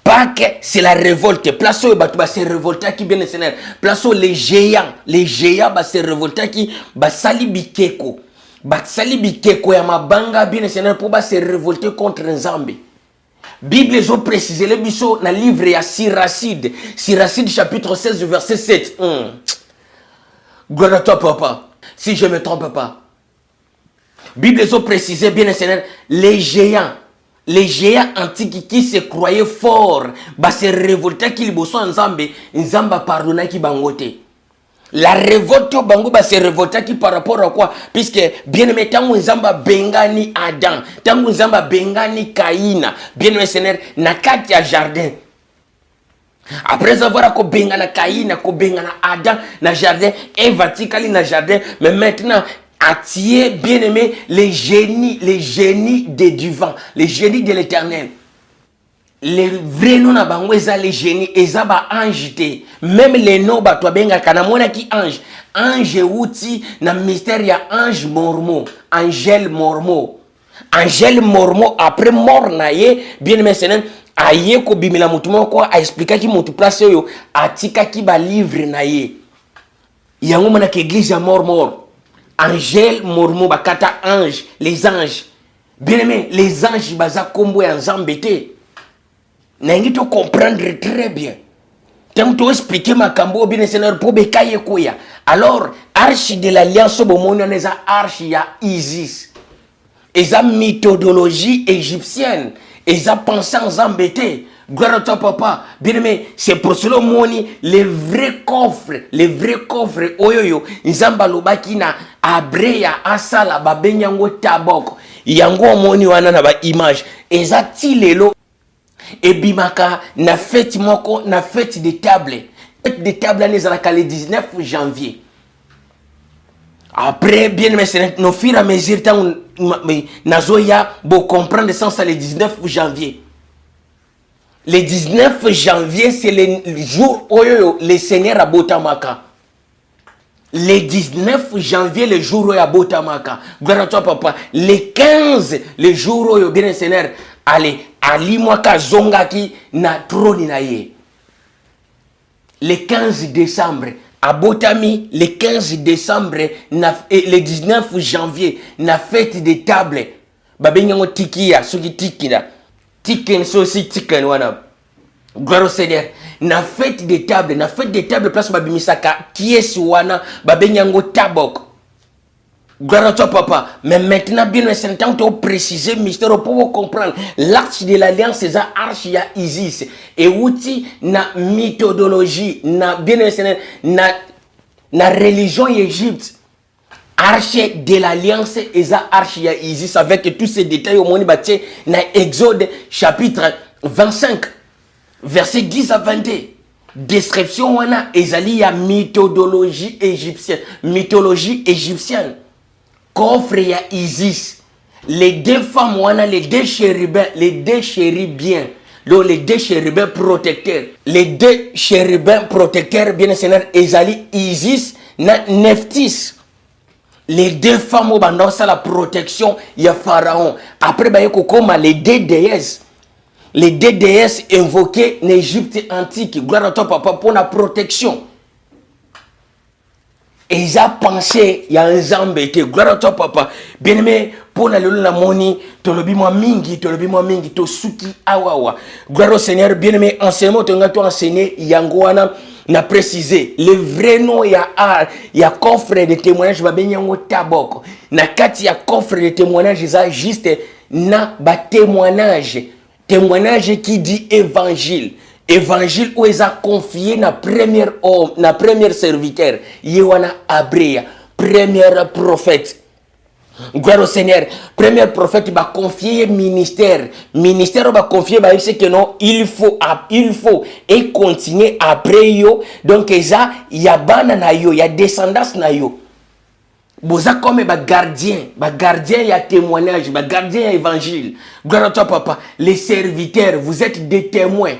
Pâques c'est la révolte. Place où batu ba se révolter qui bien Seigneur. Place où les géants ba se révolter qui ba sali bikeko ya mabanga bien Seigneur pour ba se révolter contre Nzambe. Bible ont précisé le biso na livre ya Siracide chapitre 16 verset 7. Gloire à toi papa. Si je me trompe pas. Bible ont précisé bien Seigneur les géants antiques qui se croyaient forts, bah se révoltaient qui liboso Nzamba pardonna qui bangote. La révolte au bango bah se révolta qui par rapport à quoi? Puisque bien aimé tango Nzamba bengani Adam, tango Nzamba bengani Caïna, bien aimé Seigneur na kati ya jardin. Après avoir ko bengana Caïna, ko bengana Adam na jardin, Eva tikali na jardin, mais maintenant attirer bien aimé les génies des divins, les génies de l'éternel. Les vrais noms na bango eza les génies, eza ba ange te. Même les noms ba to benga kana mona ki ange. Ange outi na mystère ya ange mormo, Angèle mormo. Angèle mormo après mort na ye, bien aimé Seigneur, aye ko bimila mutu moko a expliquer ki mutu place yo atika ki ba livre na ye. Yango mona ki église ya mort. Angèle mormo bakata ange, les anges. Bien aimé, les anges baza kombo ya Nzambe te. Nangi to comprendre très bien. Tant to expliquer makambo bien Seigneur pour bekaye koya. Alors, arche de l'alliance bomoni on eza arche ya Isis. Eza méthodologie égyptienne. Eza pensée Nzambe te. Gloire à toi papa. Bien aimé, c'est pour cela moni les vrais coffres oyoyo Nzamba lobaki na abreya asala babenyango taboko. Yango moni wana na ba image. Eza tilelo et bimaka na fête moko na fête de table. Fête de table nezalaka le 19 janvier. Après bien aimé c'est no fur et à mesure tant nazoya bo comprendre sens le 19 janvier. Le 19 janvier, c'est le jour où le Seigneur a botamaka. Le 19 janvier, le jour où il a botamaka. Gloire à toi, papa. Le 15, le jour où bien le Seigneur allez ali mwaka zongaki na trône na ye le 15 décembre abotami le 15 décembre le 19 janvier na fête de table babenyango tikia soki tikina tiken sosi tiken wana gloire au Seigneur na fête de table place babimisaka kiesi wana babenyango tabok. Gloire à toi, papa. Mais maintenant, bien, c'est un temps de préciser, mystère, pour comprendre. L'arche de l'alliance, c'est ça, arche, il y a Isis. Et outil, na méthodologie, na bien, na religion Égypte. Arche de l'alliance, et ça, arche, il y a Isis. Avec tous ces détails, au moins, na Exode, chapitre 25, verset 10 à 22. Description, on a, ezali, ya méthodologie égyptienne. Mythologie égyptienne. Coffre ya Isis, les deux femmes, les deux chérubins, les deux chérubins protecteurs, bien Seigneur, Ezali, Isis, na Nephthys. Les deux femmes au bandon, ça la protection, il y a Pharaon. Après, les deux déesses invoquées en Égypte antique, gloire à toi, papa, pour la protection. Et ils ont pensé, il y a un zambé qui gloire à toi, papa. Bien aimé, pour la moni, tolobi moi mingi, to suki awawa. Gloire au Seigneur, bien aimé, enseignement, tu as enseigné, yangoana, n'a précisé. Le vrai nom, il y a coffre de témoignage, va bien yango taboko. Na kati ya coffre de témoignage, ça juste, na ba témoignage. Témoignage qui dit évangile. Évangile où ils ont confié na première homme, na première serviteur, Yewana Abrea, première prophète. Gloire au Seigneur, premier prophète va confier ministère va confier bah c'est que non, il faut et continuer après yo. Donc ça il y a bana na yo, il y a descendance na yo. Boza comme gardien il y a témoignage, gardien il y a évangile. Gloire à toi papa, les serviteurs, vous êtes des témoins.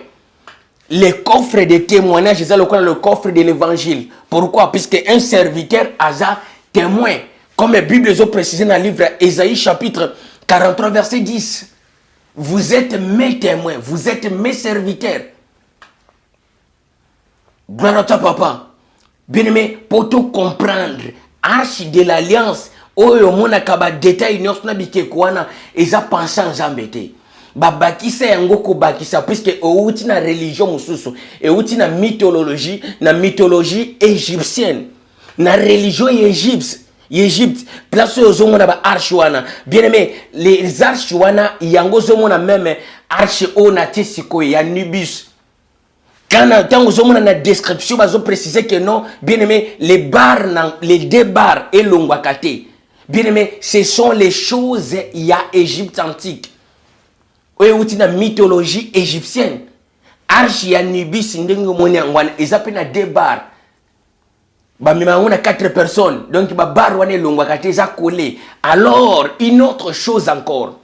Les coffres de témoignage, c'est le coffre de l'évangile. Pourquoi? Puisque un serviteur a témoin. Comme la Bible les a précisé dans le livre Ésaïe chapitre 43 verset 10. Vous êtes mes témoins, vous êtes mes serviteurs. Gloire à toi papa. Bien aimé, pour tout comprendre, arche de l'alliance, oyo mona kaba détail nyosna bikekwana, eza pensé en zambete. Babakisa yango ko bakisa puisque outi na religion mususu et outi na mythologie égyptienne na religion Égypte place aux hommes na ba arche wana bien aimé les arches wana yango zomo na même arche o na tesiko ya Nubis quand tango zomo na description bazo préciser que non bien aimé les deux barres et longwakate bien aimé ce sont les choses il y a Égypte antique. Oui, outil na mythologie égyptienne. Arche ya Nubis ndengo moni angwana ezapena deux barres. Ba mima on a 4 personnes. Donc ba bar wane longwa kate za collé. Alors, une autre chose encore.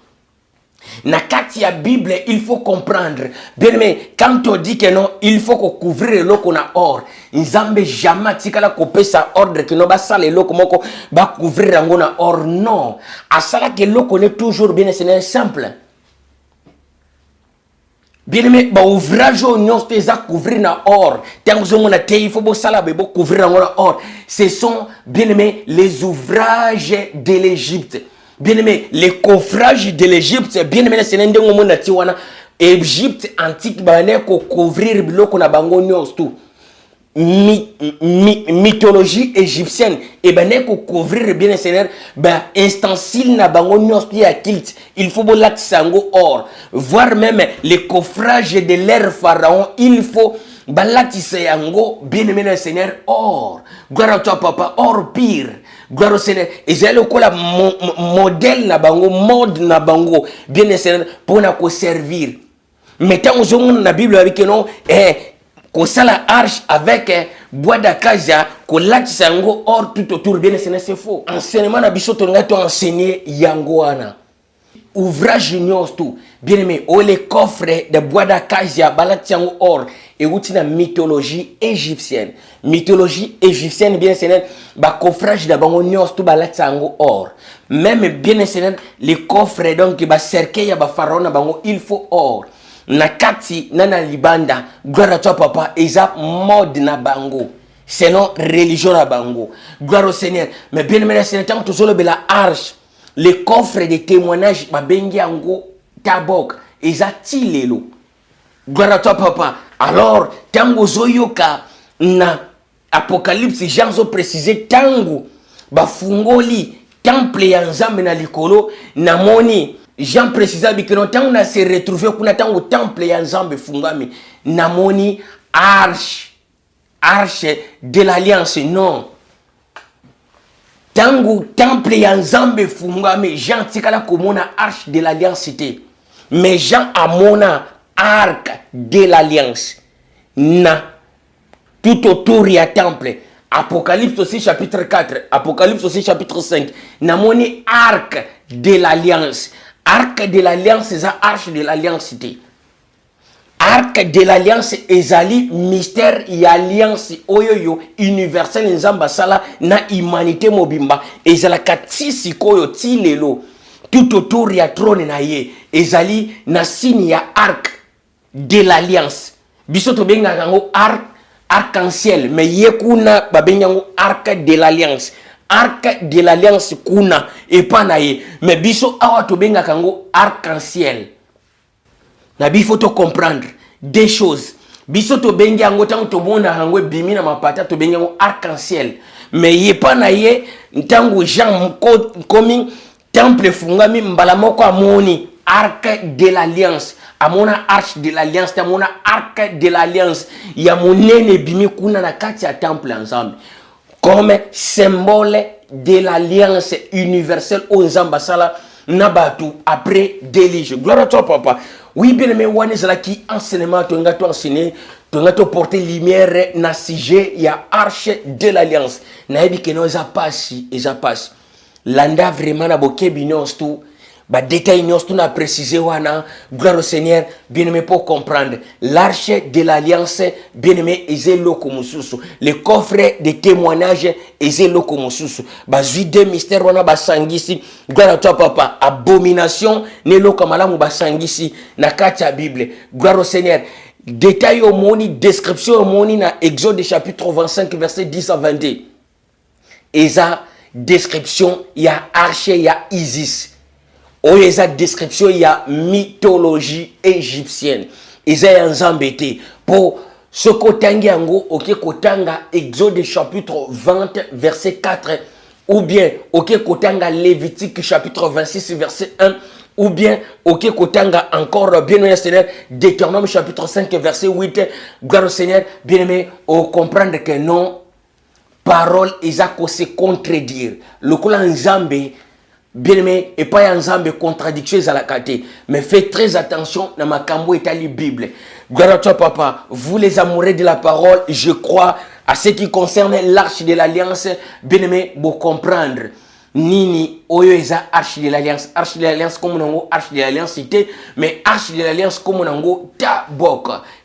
Na kati ya Bible, il faut comprendre. Bien mais quand on dit que non, il faut qu'on couvre le loko na or. Nzambe jamais tikala ko pesa ordre que no ba sala loko moko ba couvrir yango na or non. Asala que loko ne toujours bien c'est simple. Bien aimé, ba ouvrage au nyos te za couvrir na or. Tango zo mona te il faut bo sala be bo couvrir na or. Ce sont bien aimé les ouvrages de l'Égypte. Bien aimé, les coffrages de l'Égypte, bien aimé, c'est n'ende mona ti wana Égypte antique ba ne ko couvrir biloko na bango nyos tout. Mythologie égyptienne et ben ne ko couvrir bien Seigneur ben instancile na bango nyos ya kilt il faut bolat sango or voir même les coffrages de l'ère pharaon il faut balatise yango bien aimé Seigneur or gloire à toi papa or pire gloire au Seigneur et j'ai le kola modèle na bango mode na bango bien Seigneur pour na ko servir mais tant on na Bible avec non ko sala arche avec bois d'acacia ko latisa yango or tout autour bien c'est faux enseignement na biso to ngato enseigner yango wana ouvrage nyonso tout bien aimé o les coffres de bois d'acacia balati yango or et na mythologie égyptienne bien c'est ba coffrage de bango nyonso tout balati yango or même bien c'est les coffres donc ba cercueil ya ba pharaon na bango il faut or na kati na libanda gloire à toi papa eza mode na bango c'est non religion na bango gloire au Seigneur mais bien aimé Seigneur tant que tu la arche les coffres de témoignages babengi yango tabok ezati lelo gloire à toi papa alors tango zoyoka na apocalypse Jean zo préciser tango bafungoli temple ya nzambe na likolo na moni Jean précisa bikino tango na se retrouver kuna tango temple ya nzambe fungami na moni arche de l'alliance non tangu temple ya nzambe fungame Jean tikala komona arche de l'alliance te mais Jean amona arc de l'alliance na tout autour ya temple Apocalypse aussi chapitre 4 Apocalypse aussi chapitre 5 namoni arc de l'alliance c'est arche de l'alliance te arc de l'alliance ezali mystère et alliance oyoyo universel nzamba sala na humanité mobimba ezala katisi koyo ti lelo tout autour ya trône na ye ezali na signe ya arc de l'alliance biso to benga yango arc-en-ciel mais ye kuna babenga yango arc de l'alliance kuna et pas na ye mais biso awa to benga yango arc-en-ciel na bifo to comprendre des choses biso to bengi yango tango to bona yango bimi na mapata to bengi yango arc-en-ciel mais ye pa na ye ntango Jean komi temple fungami mbala moko amoni arc de l'alliance amona arche de l'alliance amona arc de l'alliance ya monene bimi kuna na kati ya temple ensemble comme symbole de l'alliance universelle au nzamba sala nabatu après délige gloire à toi papa. Oui, bien aimé, on est là qui enseignement, tu as enseigné, tu as porté lumière na sujet, il y a arche de l'alliance. Na ebi que nous a passé, Landa vraiment na boké binos tout, ba détail nous tout na précisé wana, gloire au Seigneur, bien aimé pour comprendre. L'arche de l'alliance, bien aimé, est lokomususu. Le coffre de témoignages est lokomususu. Ba de mystère wana ba sangisi, gloire à toi papa. Abomination ne lokamalamu ba sangisi na kati ya Bible. Gloire au Seigneur. Détail au moni, description au moni na Exode chapitre 25 verset 10 à 22. Eza description ya arche ya Isis. Oyo eza description ya mythologie égyptienne. Eza ya nzambete pour ce kotangi yango ok kotanga Exode chapitre 20 verset 4 ou bien ok kotanga Lévitique chapitre 26 verset 1 ou bien ok kotanga encore bien aimé Seigneur Deutéronome chapitre 5 verset 8 gloire au Seigneur bien aimé au comprendre que non parole ezako se contredire le kola nzambe bien aimé et pas nzambe contradiction à la kate mais faites très attention dans ma kambo etali Bible. Gloire à toi papa, vous les amoureux de la parole, je crois à ce qui concerne l'arche de l'alliance, bien aimé pour comprendre nini oyo eza arche de l'alliance comme nango arche de l'alliance cité mais arche de l'alliance comme nango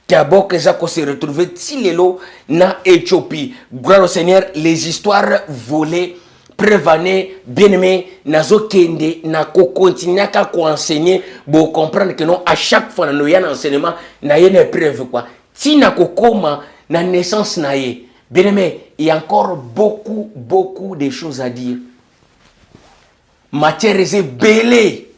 tabok eza ko se retrouver tilelo na Éthiopie. Gloire au Seigneur, les histoires volées prévaner bien aimé nazo kende na ko continuer ka ko enseigner pour comprendre que non à chaque fois na ya enseignement na yene preuve quoi ti na ko koma na naissance na ye bien aimé il y a encore beaucoup de choses à dire matière est belé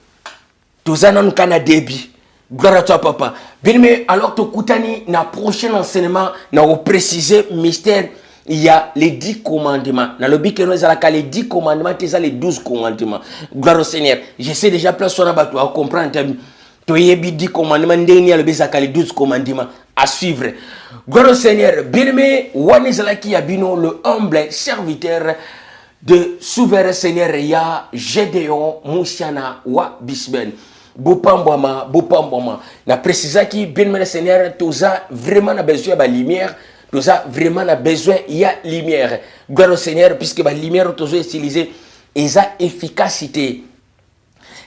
tozanon kana débit gloire à toi papa bien aimé alors to kutani na prochain enseignement na au préciser mystère. Il y a les 10 commandements. Dans le but que nous avons les 10 commandements, c'est les 12 commandements. Gloire au Seigneur. Je sais déjà plus sur la bataille à comprendre. Tu as les 10 commandements, les 12 commandements à suivre. Gloire au Seigneur. Bien-aimé, Wanezalaki Abino, le humble serviteur de souverain Seigneur, ya Gédéon Moussiana wa Bisben. Bopamboma. Na précisa qui, bien-aimé Seigneur, tu as vraiment besoin de la lumière. Nous avons vraiment besoin, il y a lumière. Gloire au Seigneur, puisque la lumière que nous utilisée, elle a efficacité.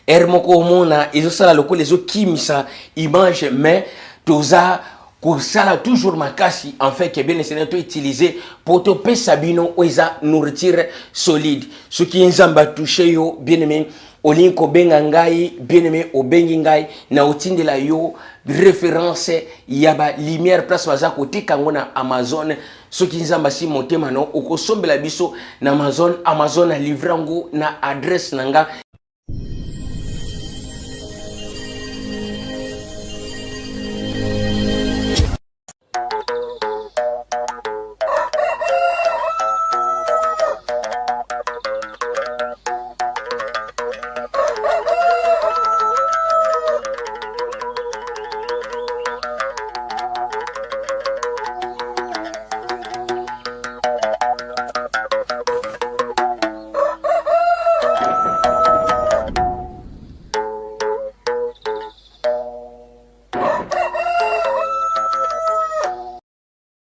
moko mona ezosala lokola ezokimisa image mais toza kosala toujours makasi en fait que bien essayé to utiliser pour to pesa bino oza nourriture solide ce qui nzamba touché yo bien aimé olinko benga ngai bien aimé obengi ngai na otindela yo référence yaba lumière place baza kotika ngona Amazon ce qui nzamba si motema no okosombela biso na Amazon a livrango na adresse nanga